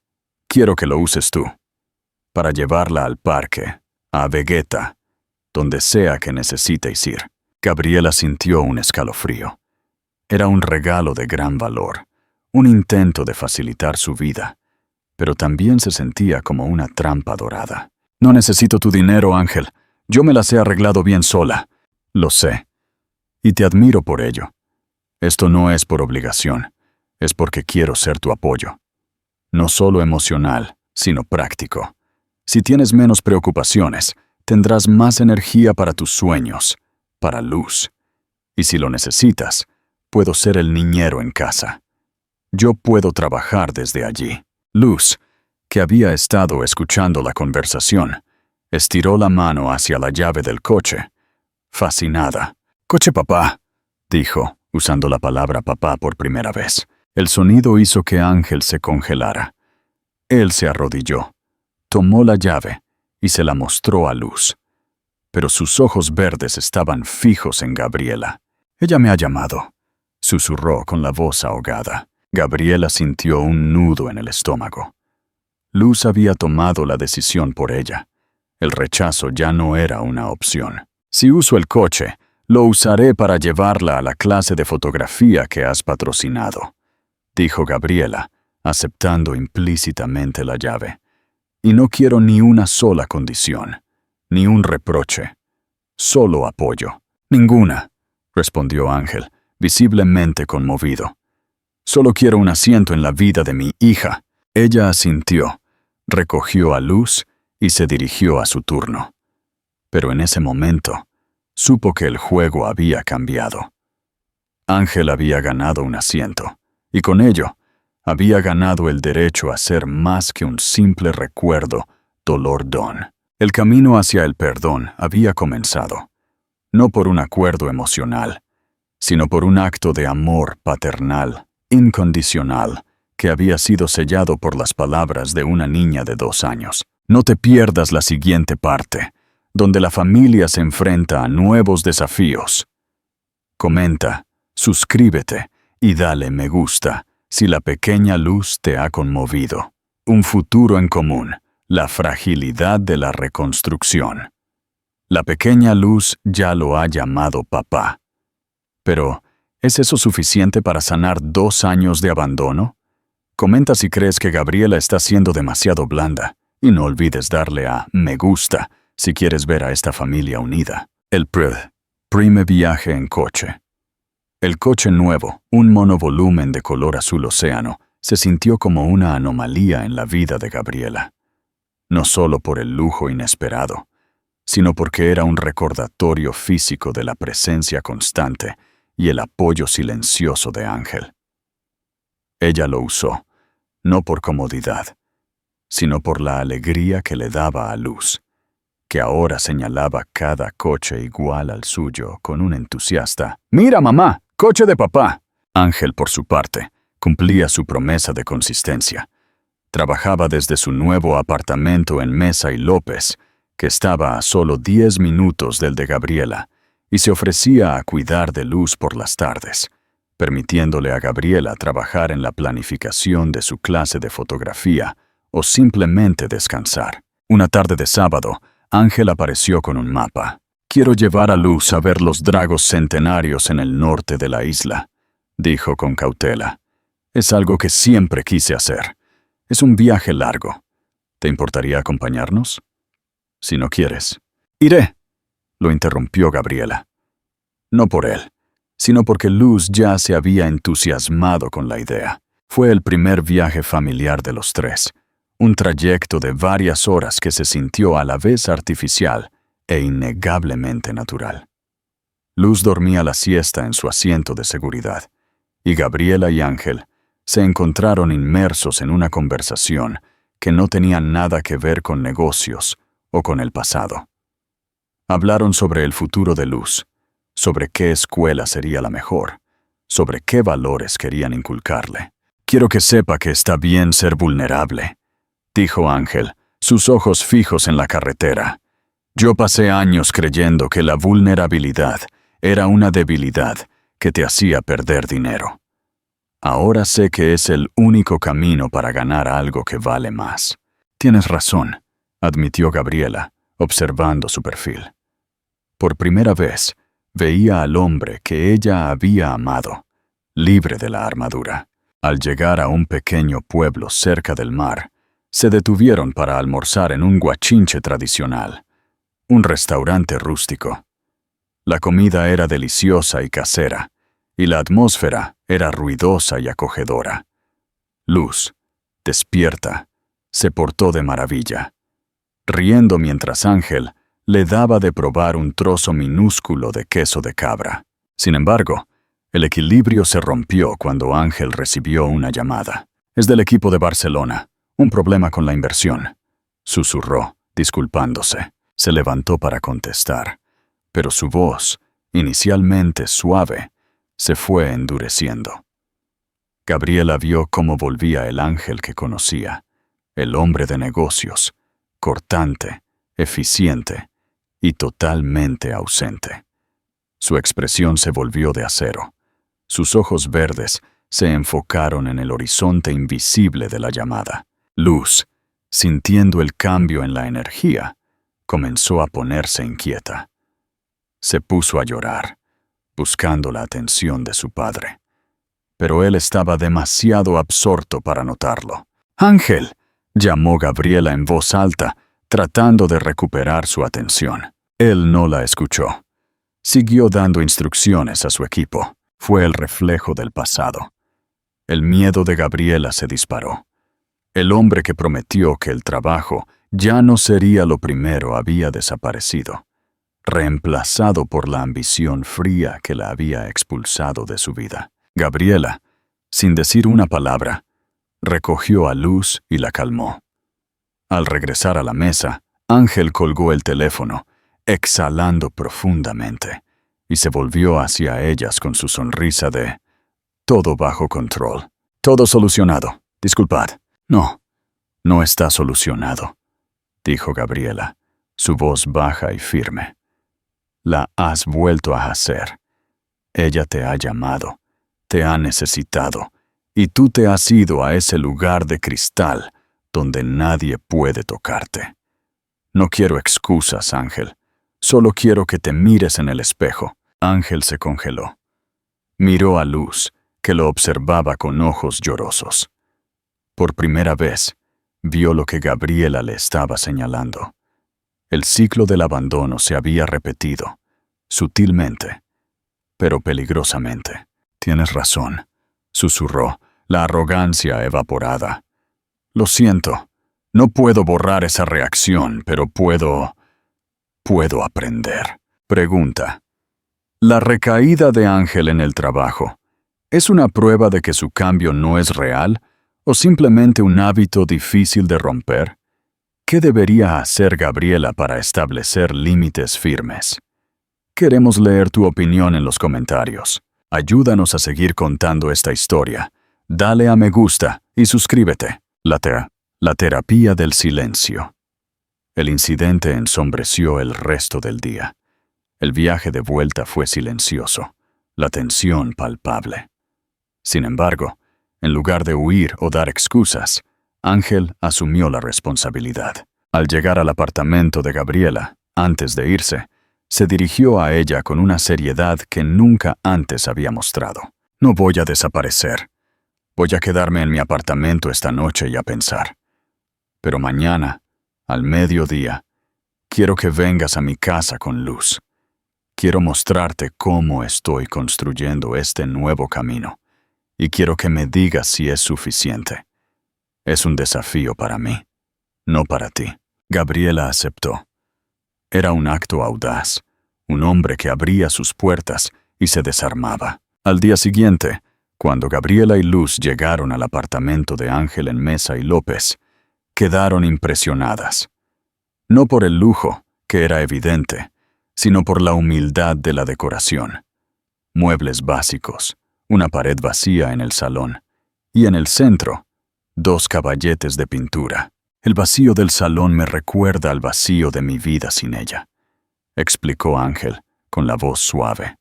quiero que lo uses tú, para llevarla al parque, a Vegeta, donde sea que necesitéis ir. Gabriela sintió un escalofrío. Era un regalo de gran valor, un intento de facilitar su vida, pero también se sentía como una trampa dorada. No necesito tu dinero, Ángel. Yo me las he arreglado bien sola. Lo sé. Y te admiro por ello. Esto no es por obligación. Es porque quiero ser tu apoyo. No solo emocional, sino práctico. Si tienes menos preocupaciones, tendrás más energía para tus sueños, para Luz. Y si lo necesitas, puedo ser el niñero en casa. Yo puedo trabajar desde allí. Luz, que había estado escuchando la conversación, estiró la mano hacia la llave del coche. Fascinada. «Coche papá», dijo, usando la palabra papá por primera vez. El sonido hizo que Ángel se congelara. Él se arrodilló, tomó la llave y se la mostró a Luz. Pero sus ojos verdes estaban fijos en Gabriela. «Ella me ha llamado», susurró con la voz ahogada. Gabriela sintió un nudo en el estómago. Luz había tomado la decisión por ella. El rechazo ya no era una opción. «Si uso el coche, lo usaré para llevarla a la clase de fotografía que has patrocinado», dijo Gabriela, aceptando implícitamente la llave. «Y no quiero ni una sola condición, ni un reproche. Solo apoyo». «Ninguna», respondió Ángel, visiblemente conmovido. «Solo quiero un asiento en la vida de mi hija». Ella asintió, recogió a Luz y se dirigió a su turno. Pero en ese momento, supo que el juego había cambiado. Ángel había ganado un asiento, y con ello, había ganado el derecho a ser más que un simple recuerdo, dolor don. El camino hacia el perdón había comenzado, no por un acuerdo emocional, sino por un acto de amor paternal, incondicional, que había sido sellado por las palabras de una niña de 2 años. No te pierdas la siguiente parte, donde la familia se enfrenta a nuevos desafíos. Comenta, suscríbete y dale me gusta si la pequeña Luz te ha conmovido. Un futuro en común, la fragilidad de la reconstrucción. La pequeña Luz ya lo ha llamado papá. Pero, ¿es eso suficiente para sanar 2 años de abandono? Comenta si crees que Gabriela está siendo demasiado blanda, y no olvides darle a me gusta si quieres ver a esta familia unida. El prime viaje en coche. El coche nuevo, un monovolumen de color azul océano, se sintió como una anomalía en la vida de Gabriela. No solo por el lujo inesperado, sino porque era un recordatorio físico de la presencia constante y el apoyo silencioso de Ángel. Ella lo usó, no por comodidad, sino por la alegría que le daba a Luz, que ahora señalaba cada coche igual al suyo con un entusiasta «¡Mira, mamá! ¡Coche de papá!». Ángel, por su parte, cumplía su promesa de consistencia. Trabajaba desde su nuevo apartamento en Mesa y López, que estaba a solo 10 minutos del de Gabriela, y se ofrecía a cuidar de Luz por las tardes, permitiéndole a Gabriela trabajar en la planificación de su clase de fotografía o simplemente descansar. Una tarde de sábado, Ángel apareció con un mapa. «Quiero llevar a Luz a ver los dragos centenarios en el norte de la isla», dijo con cautela. «Es algo que siempre quise hacer. Es un viaje largo. ¿Te importaría acompañarnos?» «Si no quieres». «Iré», lo interrumpió Gabriela. No por él, sino porque Luz ya se había entusiasmado con la idea. Fue el primer viaje familiar de los 3, un trayecto de varias horas que se sintió a la vez artificial e innegablemente natural. Luz dormía la siesta en su asiento de seguridad, y Gabriela y Ángel se encontraron inmersos en una conversación que no tenía nada que ver con negocios o con el pasado. Hablaron sobre el futuro de Luz, sobre qué escuela sería la mejor, sobre qué valores querían inculcarle. «Quiero que sepa que está bien ser vulnerable», dijo Ángel, sus ojos fijos en la carretera. «Yo pasé años creyendo que la vulnerabilidad era una debilidad que te hacía perder dinero. Ahora sé que es el único camino para ganar algo que vale más». «Tienes razón», admitió Gabriela, observando su perfil. Por primera vez, veía al hombre que ella había amado, libre de la armadura. Al llegar a un pequeño pueblo cerca del mar, se detuvieron para almorzar en un guachinche tradicional, un restaurante rústico. La comida era deliciosa y casera, y la atmósfera era ruidosa y acogedora. Luz, despierta, se portó de maravilla. Riendo mientras Ángel le daba de probar un trozo minúsculo de queso de cabra. Sin embargo, el equilibrio se rompió cuando Ángel recibió una llamada. «Es del equipo de Barcelona. Un problema con la inversión», susurró, disculpándose. Se levantó para contestar, pero su voz, inicialmente suave, se fue endureciendo. Gabriela vio cómo volvía el Ángel que conocía, el hombre de negocios, cortante, eficiente y totalmente ausente. Su expresión se volvió de acero. Sus ojos verdes se enfocaron en el horizonte invisible de la llamada. Luz, sintiendo el cambio en la energía, comenzó a ponerse inquieta. Se puso a llorar, buscando la atención de su padre. Pero él estaba demasiado absorto para notarlo. «Ángel», llamó Gabriela en voz alta, tratando de recuperar su atención. Él no la escuchó. Siguió dando instrucciones a su equipo. Fue el reflejo del pasado. El miedo de Gabriela se disparó. El hombre que prometió que el trabajo ya no sería lo primero había desaparecido, reemplazado por la ambición fría que la había expulsado de su vida. Gabriela, sin decir una palabra, recogió a Luz y la calmó. Al regresar a la mesa, Ángel colgó el teléfono, exhalando profundamente, y se volvió hacia ellas con su sonrisa de «Todo bajo control. Todo solucionado. Disculpad». «No, no está solucionado», dijo Gabriela, su voz baja y firme. «La has vuelto a hacer. Ella te ha llamado, te ha necesitado, y tú te has ido a ese lugar de cristal donde nadie puede tocarte. No quiero excusas, Ángel. Solo quiero que te mires en el espejo». Ángel se congeló. Miró a Luz, que lo observaba con ojos llorosos. Por primera vez, vio lo que Gabriela le estaba señalando. El ciclo del abandono se había repetido, sutilmente, pero peligrosamente. «Tienes razón», susurró, la arrogancia evaporada. «Lo siento, no puedo borrar esa reacción, pero puedo aprender». Pregunta. ¿La recaída de Ángel en el trabajo es una prueba de que su cambio no es real o simplemente un hábito difícil de romper? ¿Qué debería hacer Gabriela para establecer límites firmes? Queremos leer tu opinión en los comentarios. Ayúdanos a seguir contando esta historia. Dale a me gusta y suscríbete. La terapia del silencio. El incidente ensombreció el resto del día. El viaje de vuelta fue silencioso, la tensión palpable. Sin embargo, en lugar de huir o dar excusas, Ángel asumió la responsabilidad. Al llegar al apartamento de Gabriela, antes de irse, se dirigió a ella con una seriedad que nunca antes había mostrado. «No voy a desaparecer. Voy a quedarme en mi apartamento esta noche y a pensar. Pero mañana, al mediodía, quiero que vengas a mi casa con Luz. Quiero mostrarte cómo estoy construyendo este nuevo camino, y quiero que me digas si es suficiente. Es un desafío para mí, no para ti». Gabriela aceptó. Era un acto audaz, un hombre que abría sus puertas y se desarmaba. Al día siguiente, cuando Gabriela y Luz llegaron al apartamento de Ángel en Mesa y López, quedaron impresionadas. No por el lujo, que era evidente, sino por la humildad de la decoración. Muebles básicos, una pared vacía en el salón, y en el centro, 2 caballetes de pintura. «El vacío del salón me recuerda al vacío de mi vida sin ella», explicó Ángel, con la voz suave.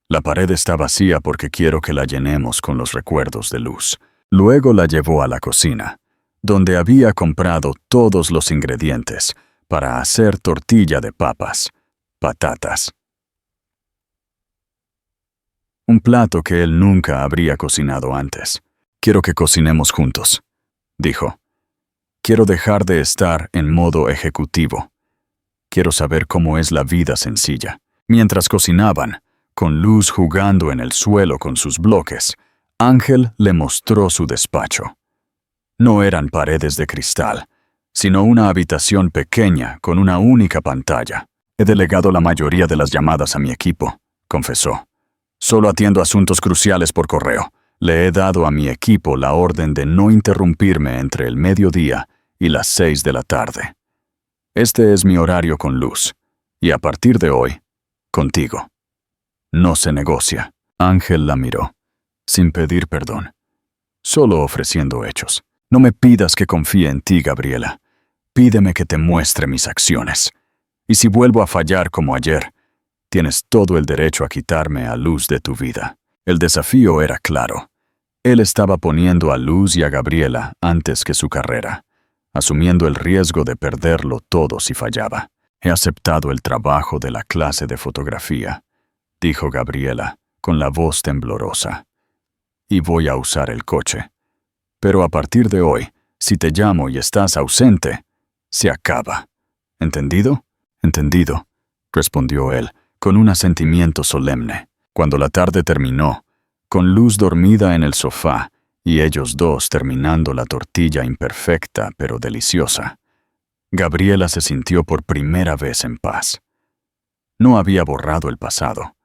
«La pared está vacía porque quiero que la llenemos con los recuerdos de Luz». Luego la llevó a la cocina, donde había comprado todos los ingredientes para hacer tortilla de papas, patatas. Un plato que él nunca habría cocinado antes. «Quiero que cocinemos juntos», dijo. «Quiero dejar de estar en modo ejecutivo. Quiero saber cómo es la vida sencilla». Mientras cocinaban, con Luz jugando en el suelo con sus bloques, Ángel le mostró su despacho. No eran paredes de cristal, sino una habitación pequeña con una única pantalla. He delegado la mayoría de las llamadas a mi equipo, confesó. Solo atiendo asuntos cruciales por correo. Le he dado a mi equipo la orden de no interrumpirme entre el mediodía y las 6 de la tarde. Este es mi horario con Luz, y a partir de hoy, contigo. No se negocia. Ángel la miró, sin pedir perdón, solo ofreciendo hechos. No me pidas que confíe en ti, Gabriela. Pídeme que te muestre mis acciones. Y si vuelvo a fallar como ayer, tienes todo el derecho a quitarme a Luz de tu vida. El desafío era claro. Él estaba poniendo a Luz y a Gabriela antes que su carrera, asumiendo el riesgo de perderlo todo si fallaba. He aceptado el trabajo de la clase de fotografía, dijo Gabriela, con la voz temblorosa. Y voy a usar el coche. Pero a partir de hoy, si te llamo y estás ausente, se acaba. ¿Entendido? Entendido, respondió él, con un asentimiento solemne. Cuando la tarde terminó, con Luz dormida en el sofá y ellos dos terminando la tortilla imperfecta pero deliciosa, Gabriela se sintió por primera vez en paz. No había borrado el pasado,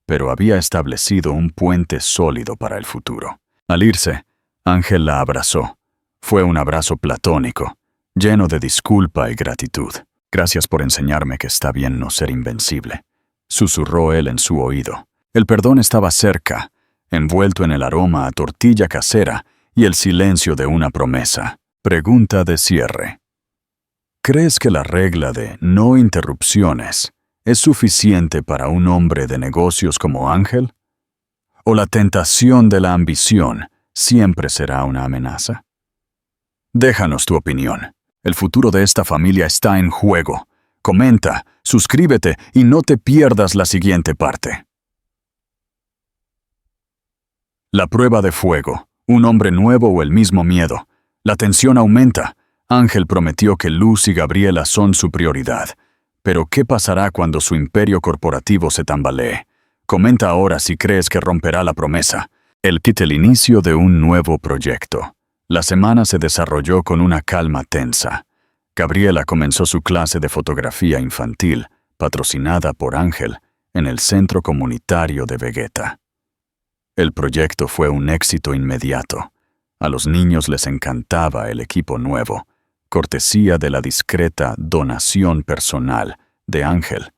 pero había establecido un puente sólido para el futuro. Al irse, Ángel la abrazó. Fue un abrazo platónico, lleno de disculpa y gratitud. Gracias por enseñarme que está bien no ser invencible, susurró él en su oído. El perdón estaba cerca, envuelto en el aroma a tortilla casera y el silencio de una promesa. Pregunta de cierre. ¿Crees que la regla de no interrupciones es suficiente para un hombre de negocios como Ángel? ¿O la tentación de la ambición siempre será una amenaza? Déjanos tu opinión. El futuro de esta familia está en juego. Comenta, suscríbete y no te pierdas la siguiente parte. La prueba de fuego. Un hombre nuevo o el mismo miedo. La tensión aumenta. Ángel prometió que Luz y Gabriela son su prioridad. Pero ¿qué pasará cuando su imperio corporativo se tambalee? Comenta ahora si crees que romperá la promesa. El inicio de un nuevo proyecto. La semana se desarrolló con una calma tensa. Gabriela comenzó su clase de fotografía infantil, patrocinada por Ángel, en el centro comunitario de Vegeta. El proyecto fue un éxito inmediato. A los niños les encantaba el equipo nuevo, cortesía de la discreta donación personal de Ángel,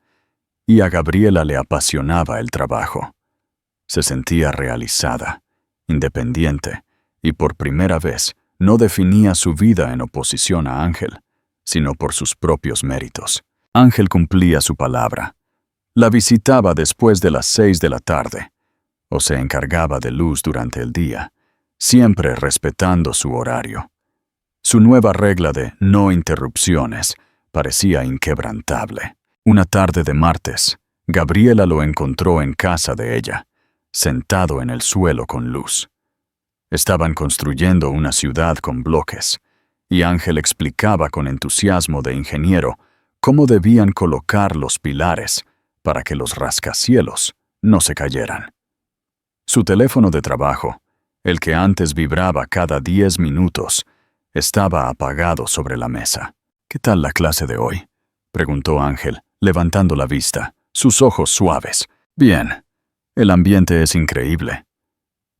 y a Gabriela le apasionaba el trabajo. Se sentía realizada, independiente, y por primera vez no definía su vida en oposición a Ángel, sino por sus propios méritos. Ángel cumplía su palabra. La visitaba después de las 6 de la tarde, o se encargaba de Luz durante el día, siempre respetando su horario. Su nueva regla de no interrupciones parecía inquebrantable. Una tarde de martes, Gabriela lo encontró en casa de ella, sentado en el suelo con Luz. Estaban construyendo una ciudad con bloques, y Ángel explicaba con entusiasmo de ingeniero cómo debían colocar los pilares para que los rascacielos no se cayeran. Su teléfono de trabajo, el que antes vibraba cada 10 minutos, estaba apagado sobre la mesa. ¿Qué tal la clase de hoy?, preguntó Ángel, levantando la vista, sus ojos suaves. Bien, el ambiente es increíble.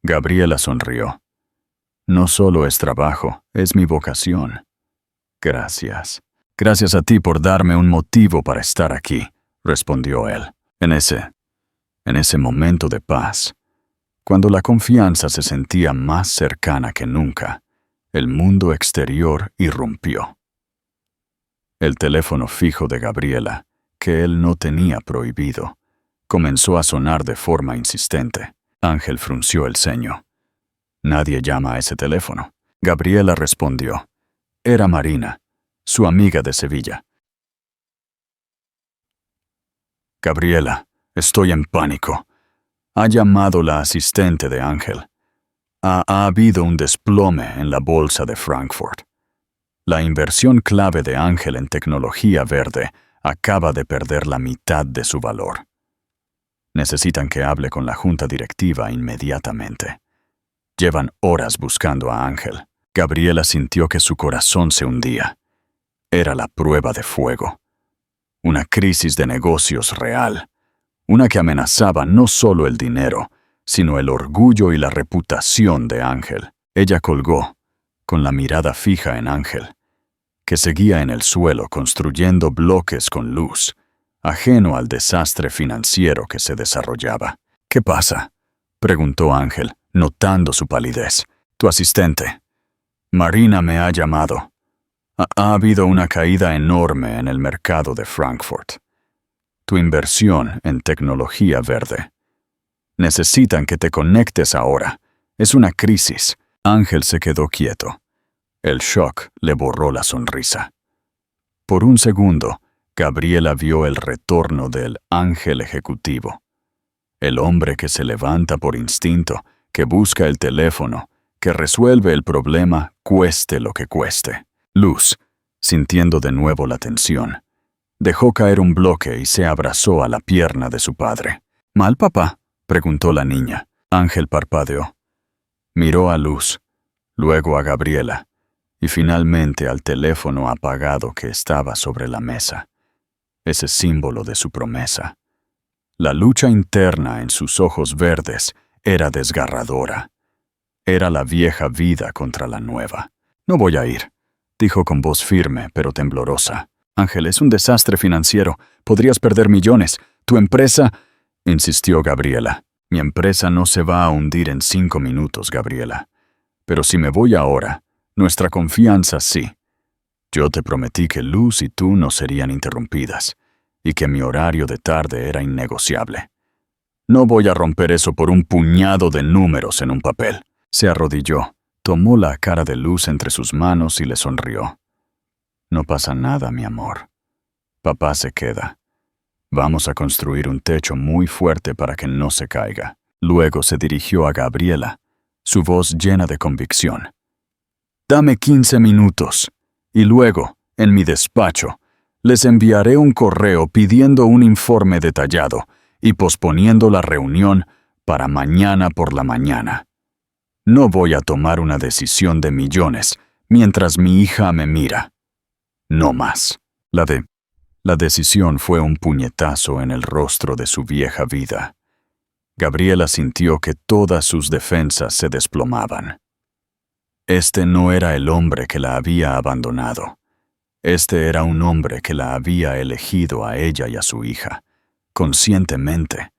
Gabriela sonrió. No solo es trabajo, es mi vocación. Gracias. Gracias a ti por darme un motivo para estar aquí, respondió él. En ese momento de paz, cuando la confianza se sentía más cercana que nunca, el mundo exterior irrumpió. El teléfono fijo de Gabriela, que él no tenía prohibido, comenzó a sonar de forma insistente. Ángel frunció el ceño. Nadie llama a ese teléfono. Gabriela respondió. Era Marina, su amiga de Sevilla. Gabriela, estoy en pánico. Ha llamado la asistente de Ángel. Ha habido un desplome en la bolsa de Frankfurt. La inversión clave de Ángel en tecnología verde acaba de perder la mitad de su valor. Necesitan que hable con la junta directiva inmediatamente. Llevan horas buscando a Ángel. Gabriela sintió que su corazón se hundía. Era la prueba de fuego. Una crisis de negocios real. Una que amenazaba no solo el dinero, sino el orgullo y la reputación de Ángel. Ella colgó, con la mirada fija en Ángel, que seguía en el suelo construyendo bloques con luz, ajeno al desastre financiero que se desarrollaba. «¿Qué pasa?», preguntó Ángel, notando su palidez. «Tu asistente. Marina me ha llamado. Ha habido una caída enorme en el mercado de Frankfurt. Tu inversión en tecnología verde. Necesitan que te conectes ahora. Es una crisis». Ángel se quedó quieto. El shock le borró la sonrisa. Por un segundo, Gabriela vio el retorno del ángel ejecutivo. El hombre que se levanta por instinto, que busca el teléfono, que resuelve el problema cueste lo que cueste. Luz, sintiendo de nuevo la tensión, dejó caer un bloque y se abrazó a la pierna de su padre. «¿Mal, papá?», preguntó la niña. Ángel parpadeó. Miró a Luz, luego a Gabriela, y finalmente al teléfono apagado que estaba sobre la mesa. Ese símbolo de su promesa. La lucha interna en sus ojos verdes era desgarradora. Era la vieja vida contra la nueva. «No voy a ir», dijo con voz firme pero temblorosa. «Ángel, es un desastre financiero. Podrías perder millones. Tu empresa...» insistió Gabriela. «Mi empresa no se va a hundir en 5 minutos, Gabriela. Pero si me voy ahora, nuestra confianza sí. Yo te prometí que Luz y tú no serían interrumpidas, y que mi horario de tarde era innegociable. No voy a romper eso por un puñado de números en un papel». Se arrodilló, tomó la cara de Luz entre sus manos y le sonrió. «No pasa nada, mi amor. Papá se queda. Vamos a construir un techo muy fuerte para que no se caiga». Luego se dirigió a Gabriela, su voz llena de convicción. «Dame 15 minutos, y luego, en mi despacho, les enviaré un correo pidiendo un informe detallado y posponiendo la reunión para mañana por la mañana. No voy a tomar una decisión de millones mientras mi hija me mira. No más». La decisión fue un puñetazo en el rostro de su vieja vida. Gabriela sintió que todas sus defensas se desplomaban. Este no era el hombre que la había abandonado. Este era un hombre que la había elegido a ella y a su hija, conscientemente,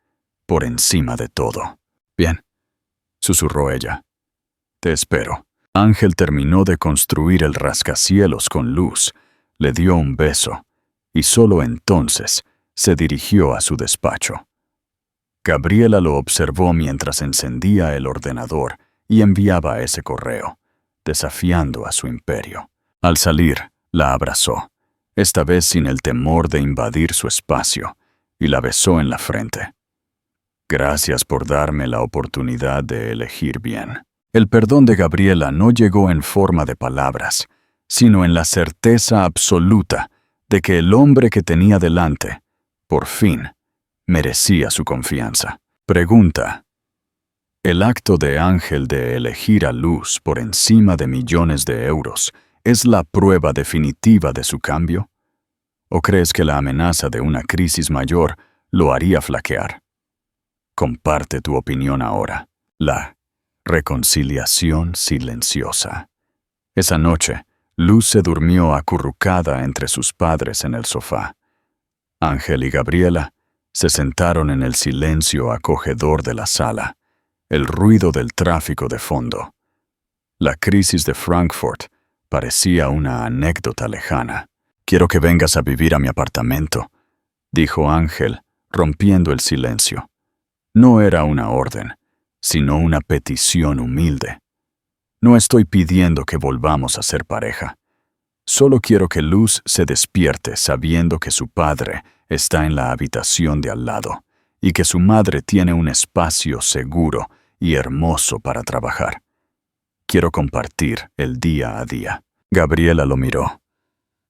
por encima de todo. «Bien», susurró ella. «Te espero». Ángel terminó de construir el rascacielos con Luz, le dio un beso, y solo entonces se dirigió a su despacho. Gabriela lo observó mientras encendía el ordenador y enviaba ese correo, desafiando a su imperio. Al salir, la abrazó, esta vez sin el temor de invadir su espacio, y la besó en la frente. «Gracias por darme la oportunidad de elegir bien». El perdón de Gabriela no llegó en forma de palabras, sino en la certeza absoluta de que el hombre que tenía delante, por fin, merecía su confianza. Pregunta: ¿el acto de Ángel de elegir a Luz por encima de millones de euros es la prueba definitiva de su cambio? ¿O crees que la amenaza de una crisis mayor lo haría flaquear? Comparte tu opinión ahora. La reconciliación silenciosa. Esa noche, Luz se durmió acurrucada entre sus padres en el sofá. Ángel y Gabriela se sentaron en el silencio acogedor de la sala, el ruido del tráfico de fondo. La crisis de Frankfurt parecía una anécdota lejana. «Quiero que vengas a vivir a mi apartamento», dijo Ángel, rompiendo el silencio. No era una orden, sino una petición humilde. «No estoy pidiendo que volvamos a ser pareja. Solo quiero que Luz se despierte sabiendo que su padre está en la habitación de al lado y que su madre tiene un espacio seguro y hermoso para trabajar. Quiero compartir el día a día». Gabriela lo miró.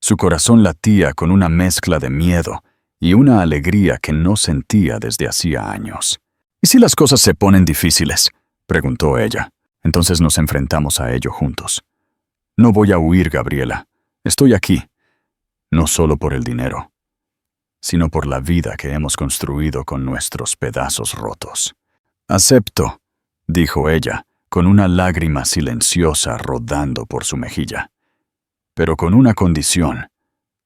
Su corazón latía con una mezcla de miedo y una alegría que no sentía desde hacía años. «¿Y si las cosas se ponen difíciles?», preguntó ella. «Entonces nos enfrentamos a ello juntos». «No voy a huir, Gabriela. Estoy aquí. no solo por el dinero, sino por la vida que hemos construido con nuestros pedazos rotos. Acepto, dijo ella, con una lágrima silenciosa rodando por su mejilla. Pero con una condición.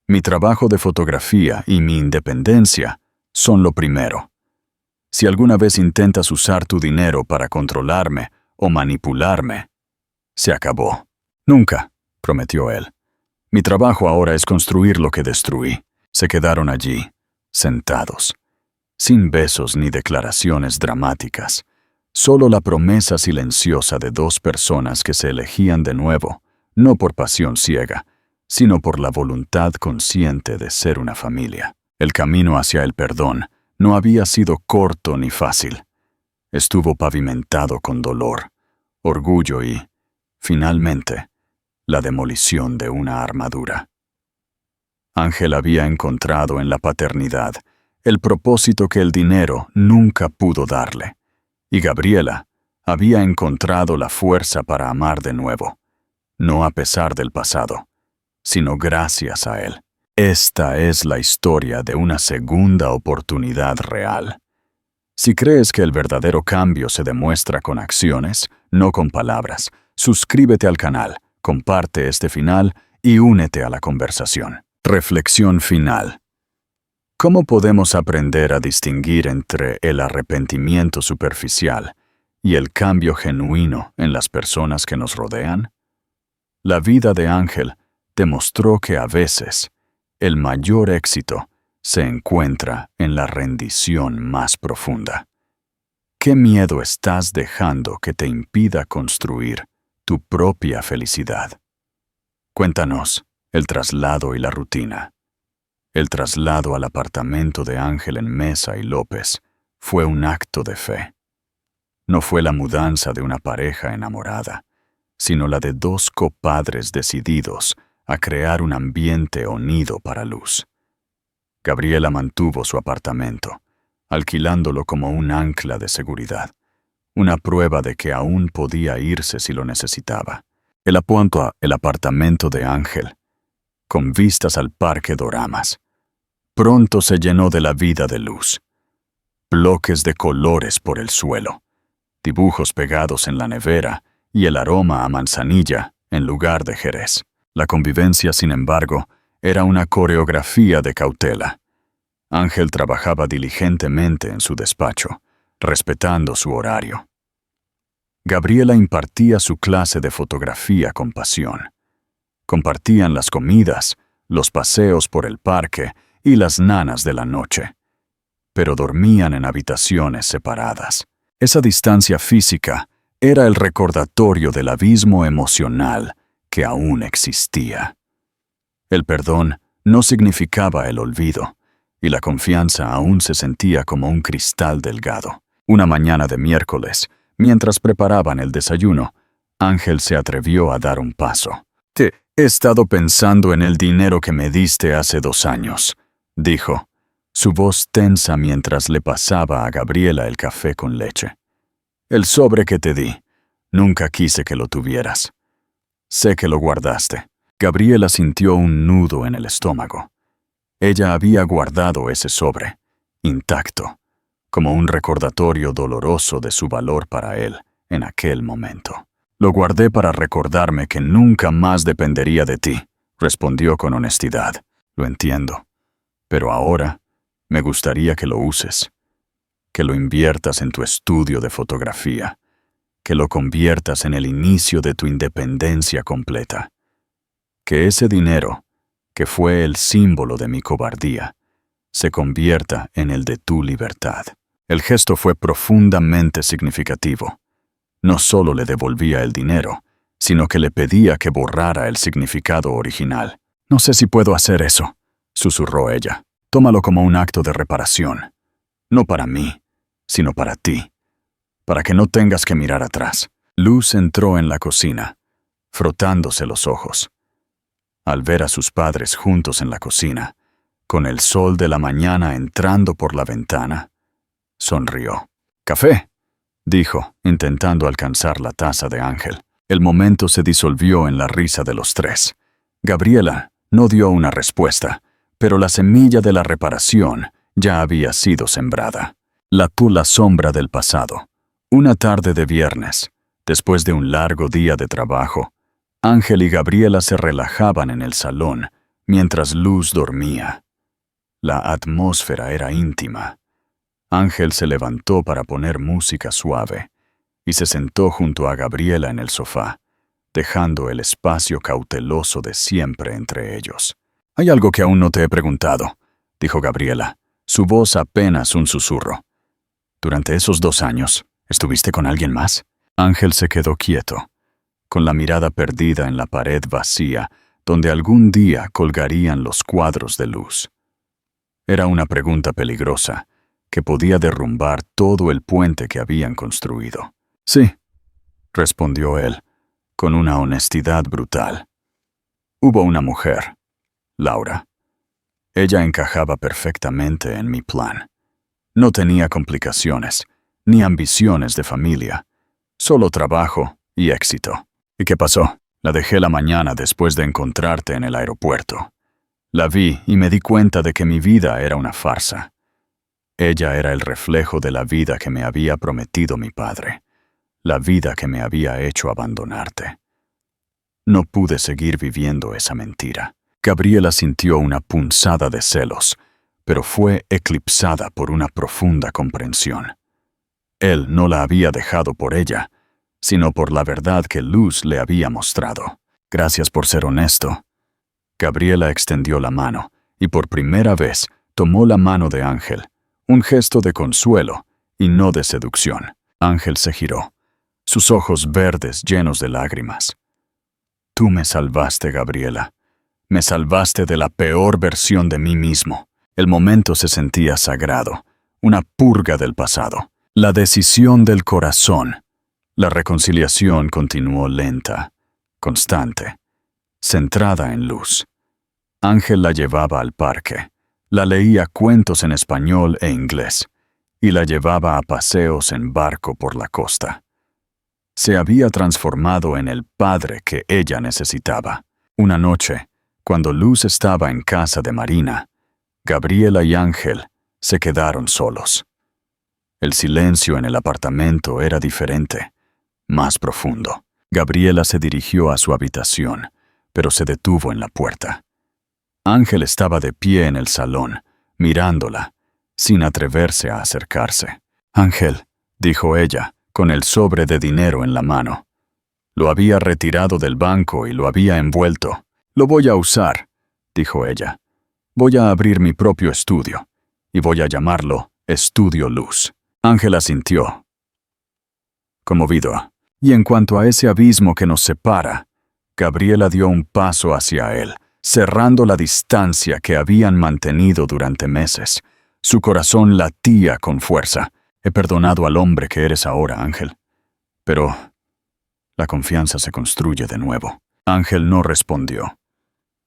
Mi trabajo de fotografía y mi independencia son lo primero. Si alguna vez intentas usar tu dinero para controlarme o manipularme, se acabó. Nunca, prometió él. Mi trabajo ahora es construir lo que destruí. Se quedaron allí, sentados, sin besos ni declaraciones dramáticas, solo la promesa silenciosa de dos personas que se elegían de nuevo, no por pasión ciega, sino por la voluntad consciente de ser una familia. El camino hacia el perdón no había sido corto ni fácil. Estuvo pavimentado con dolor, orgullo y, finalmente, la demolición de una armadura. Ángel había encontrado en la paternidad el propósito que el dinero nunca pudo darle, y Gabriela había encontrado la fuerza para amar de nuevo, no a pesar del pasado, sino gracias a él. Esta es la historia de una segunda oportunidad real. Si crees que el verdadero cambio se demuestra con acciones, no con palabras, suscríbete al canal, comparte este final y únete a la conversación. Reflexión final. ¿Cómo podemos aprender a distinguir entre el arrepentimiento superficial y el cambio genuino en las personas que nos rodean? La vida de Ángel demostró que a veces el mayor éxito se encuentra en la rendición más profunda. ¿Qué miedo estás dejando que te impida construir tu propia felicidad? Cuéntanos el traslado y la rutina. El traslado al apartamento de Ángel en Mesa y López fue un acto de fe. No fue la mudanza de una pareja enamorada, sino la de dos copadres decididos a crear un ambiente unido para Luz. Gabriela mantuvo su apartamento, alquilándolo como un ancla de seguridad, una prueba de que aún podía irse si lo necesitaba. El apartamento de Ángel, con vistas al Parque Doramas, pronto se llenó de la vida de Luz. Bloques de colores por el suelo, dibujos pegados en la nevera y el aroma a manzanilla en lugar de jerez. La convivencia, sin embargo, era una coreografía de cautela. Ángel trabajaba diligentemente en su despacho, respetando su horario. Gabriela impartía su clase de fotografía con pasión. Compartían las comidas, los paseos por el parque y las nanas de la noche, pero dormían en habitaciones separadas. Esa distancia física era el recordatorio del abismo emocional que aún existía. El perdón no significaba el olvido, y la confianza aún se sentía como un cristal delgado. Una mañana de miércoles, mientras preparaban el desayuno, Ángel se atrevió a dar un paso. «He estado pensando en el dinero que me diste hace 2 años», dijo, su voz tensa mientras le pasaba a Gabriela el café con leche. «El sobre que te di, nunca quise que lo tuvieras. Sé que lo guardaste». Gabriela sintió un nudo en el estómago. Ella había guardado ese sobre, intacto, como un recordatorio doloroso de su valor para él en aquel momento. «Lo guardé para recordarme que nunca más dependería de ti», respondió con honestidad. «Lo entiendo, pero ahora me gustaría que lo uses, que lo inviertas en tu estudio de fotografía, que lo conviertas en el inicio de tu independencia completa. Que ese dinero, que fue el símbolo de mi cobardía, se convierta en el de tu libertad». El gesto fue profundamente significativo. No solo le devolvía el dinero, sino que le pedía que borrara el significado original. «No sé si puedo hacer eso», susurró ella. «Tómalo como un acto de reparación. No para mí, sino para ti. Para que no tengas que mirar atrás». Luz entró en la cocina, frotándose los ojos. Al ver a sus padres juntos en la cocina, con el sol de la mañana entrando por la ventana, sonrió. «¿Café?», dijo, intentando alcanzar la taza de Ángel. El momento se disolvió en la risa de los tres. Gabriela No dio una respuesta, pero la semilla de la reparación ya había sido sembrada. La sombra del pasado. Una tarde de viernes, después de un largo día de trabajo, Ángel y Gabriela se relajaban en el salón mientras Luz dormía. La atmósfera era íntima. Ángel se levantó para poner música suave y se sentó junto a Gabriela en el sofá, dejando el espacio cauteloso de siempre entre ellos. «Hay algo que aún no te he preguntado», dijo Gabriela, su voz apenas un susurro. «Durante esos 2 años, ¿estuviste con alguien más?» Ángel se quedó quieto, con la mirada perdida en la pared vacía donde algún día colgarían los cuadros de Luz. Era una pregunta peligrosa, que podía derrumbar todo el puente que habían construido. «Sí», respondió él, con una honestidad brutal. «Hubo una mujer, Laura. Ella encajaba perfectamente en mi plan. No tenía complicaciones, ni ambiciones de familia, solo trabajo y éxito. ¿Y qué pasó? La dejé la mañana después de encontrarte en el aeropuerto. La vi y me di cuenta de que mi vida era una farsa. Ella era el reflejo de la vida que me había prometido mi padre, la vida que me había hecho abandonarte. No pude seguir viviendo esa mentira». Gabriela sintió una punzada de celos, pero fue eclipsada por una profunda comprensión. Él no la había dejado por ella, sino por la verdad que Luz le había mostrado. «Gracias por ser honesto». Gabriela extendió la mano y por primera vez tomó la mano de Ángel, un gesto de consuelo y no de seducción. Ángel se giró, sus ojos verdes llenos de lágrimas. «Tú me salvaste, Gabriela. Me salvaste de la peor versión de mí mismo». El momento se sentía sagrado, una purga del pasado, la decisión del corazón. La reconciliación continuó lenta, constante, centrada en Luz. Ángel la llevaba al parque, la leía cuentos en español e inglés, y la llevaba a paseos en barco por la costa. Se había transformado en el padre que ella necesitaba. Una noche, cuando Luz estaba en casa de Marina, Gabriela y Ángel se quedaron solos. El silencio en el apartamento era diferente, más profundo. Gabriela se dirigió a su habitación, pero se detuvo en la puerta. Ángel estaba de pie en el salón, mirándola, sin atreverse a acercarse. «Ángel», dijo ella, con el sobre de dinero en la mano. Lo había retirado del banco y lo había envuelto. «Lo voy a usar», dijo ella. «Voy a abrir mi propio estudio, y voy a llamarlo Estudio Luz». Ángel asintió, conmovido. Y en cuanto a ese abismo que nos separa, Gabriela dio un paso hacia él, cerrando la distancia que habían mantenido durante meses. Su corazón latía con fuerza. «He perdonado al hombre que eres ahora, Ángel. Pero la confianza se construye de nuevo». Ángel no respondió.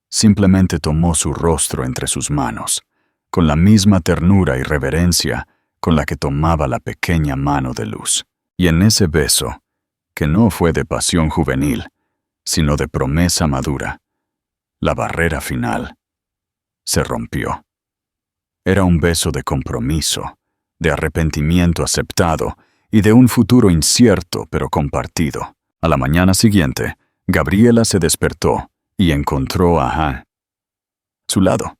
Simplemente tomó su rostro entre sus manos, con la misma ternura y reverencia con la que tomaba la pequeña mano de Luz. Y en ese beso, que no fue de pasión juvenil, sino de promesa madura, la barrera final se rompió. Era un beso de compromiso, de arrepentimiento aceptado y de un futuro incierto pero compartido. A la mañana siguiente, Gabriela se despertó y encontró a su lado.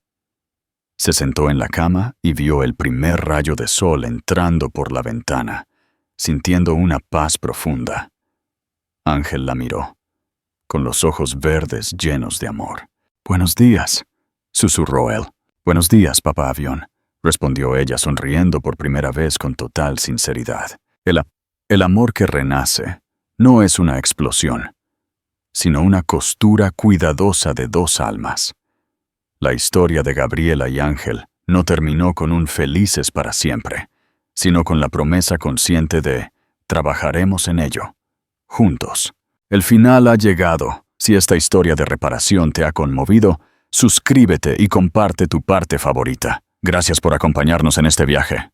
Se sentó en la cama y vio el primer rayo de sol entrando por la ventana, sintiendo una paz profunda. Ángel la miró, con los ojos verdes llenos de amor. «Buenos días», susurró él. «Buenos días, papá avión», respondió ella sonriendo por primera vez con total sinceridad. El amor que renace no es una explosión, sino una costura cuidadosa de 2 almas. La historia de Gabriela y Ángel no terminó con un felices para siempre, sino con la promesa consciente de trabajaremos en ello, juntos. El final ha llegado. Si esta historia de reparación te ha conmovido, suscríbete y comparte tu parte favorita. Gracias por acompañarnos en este viaje.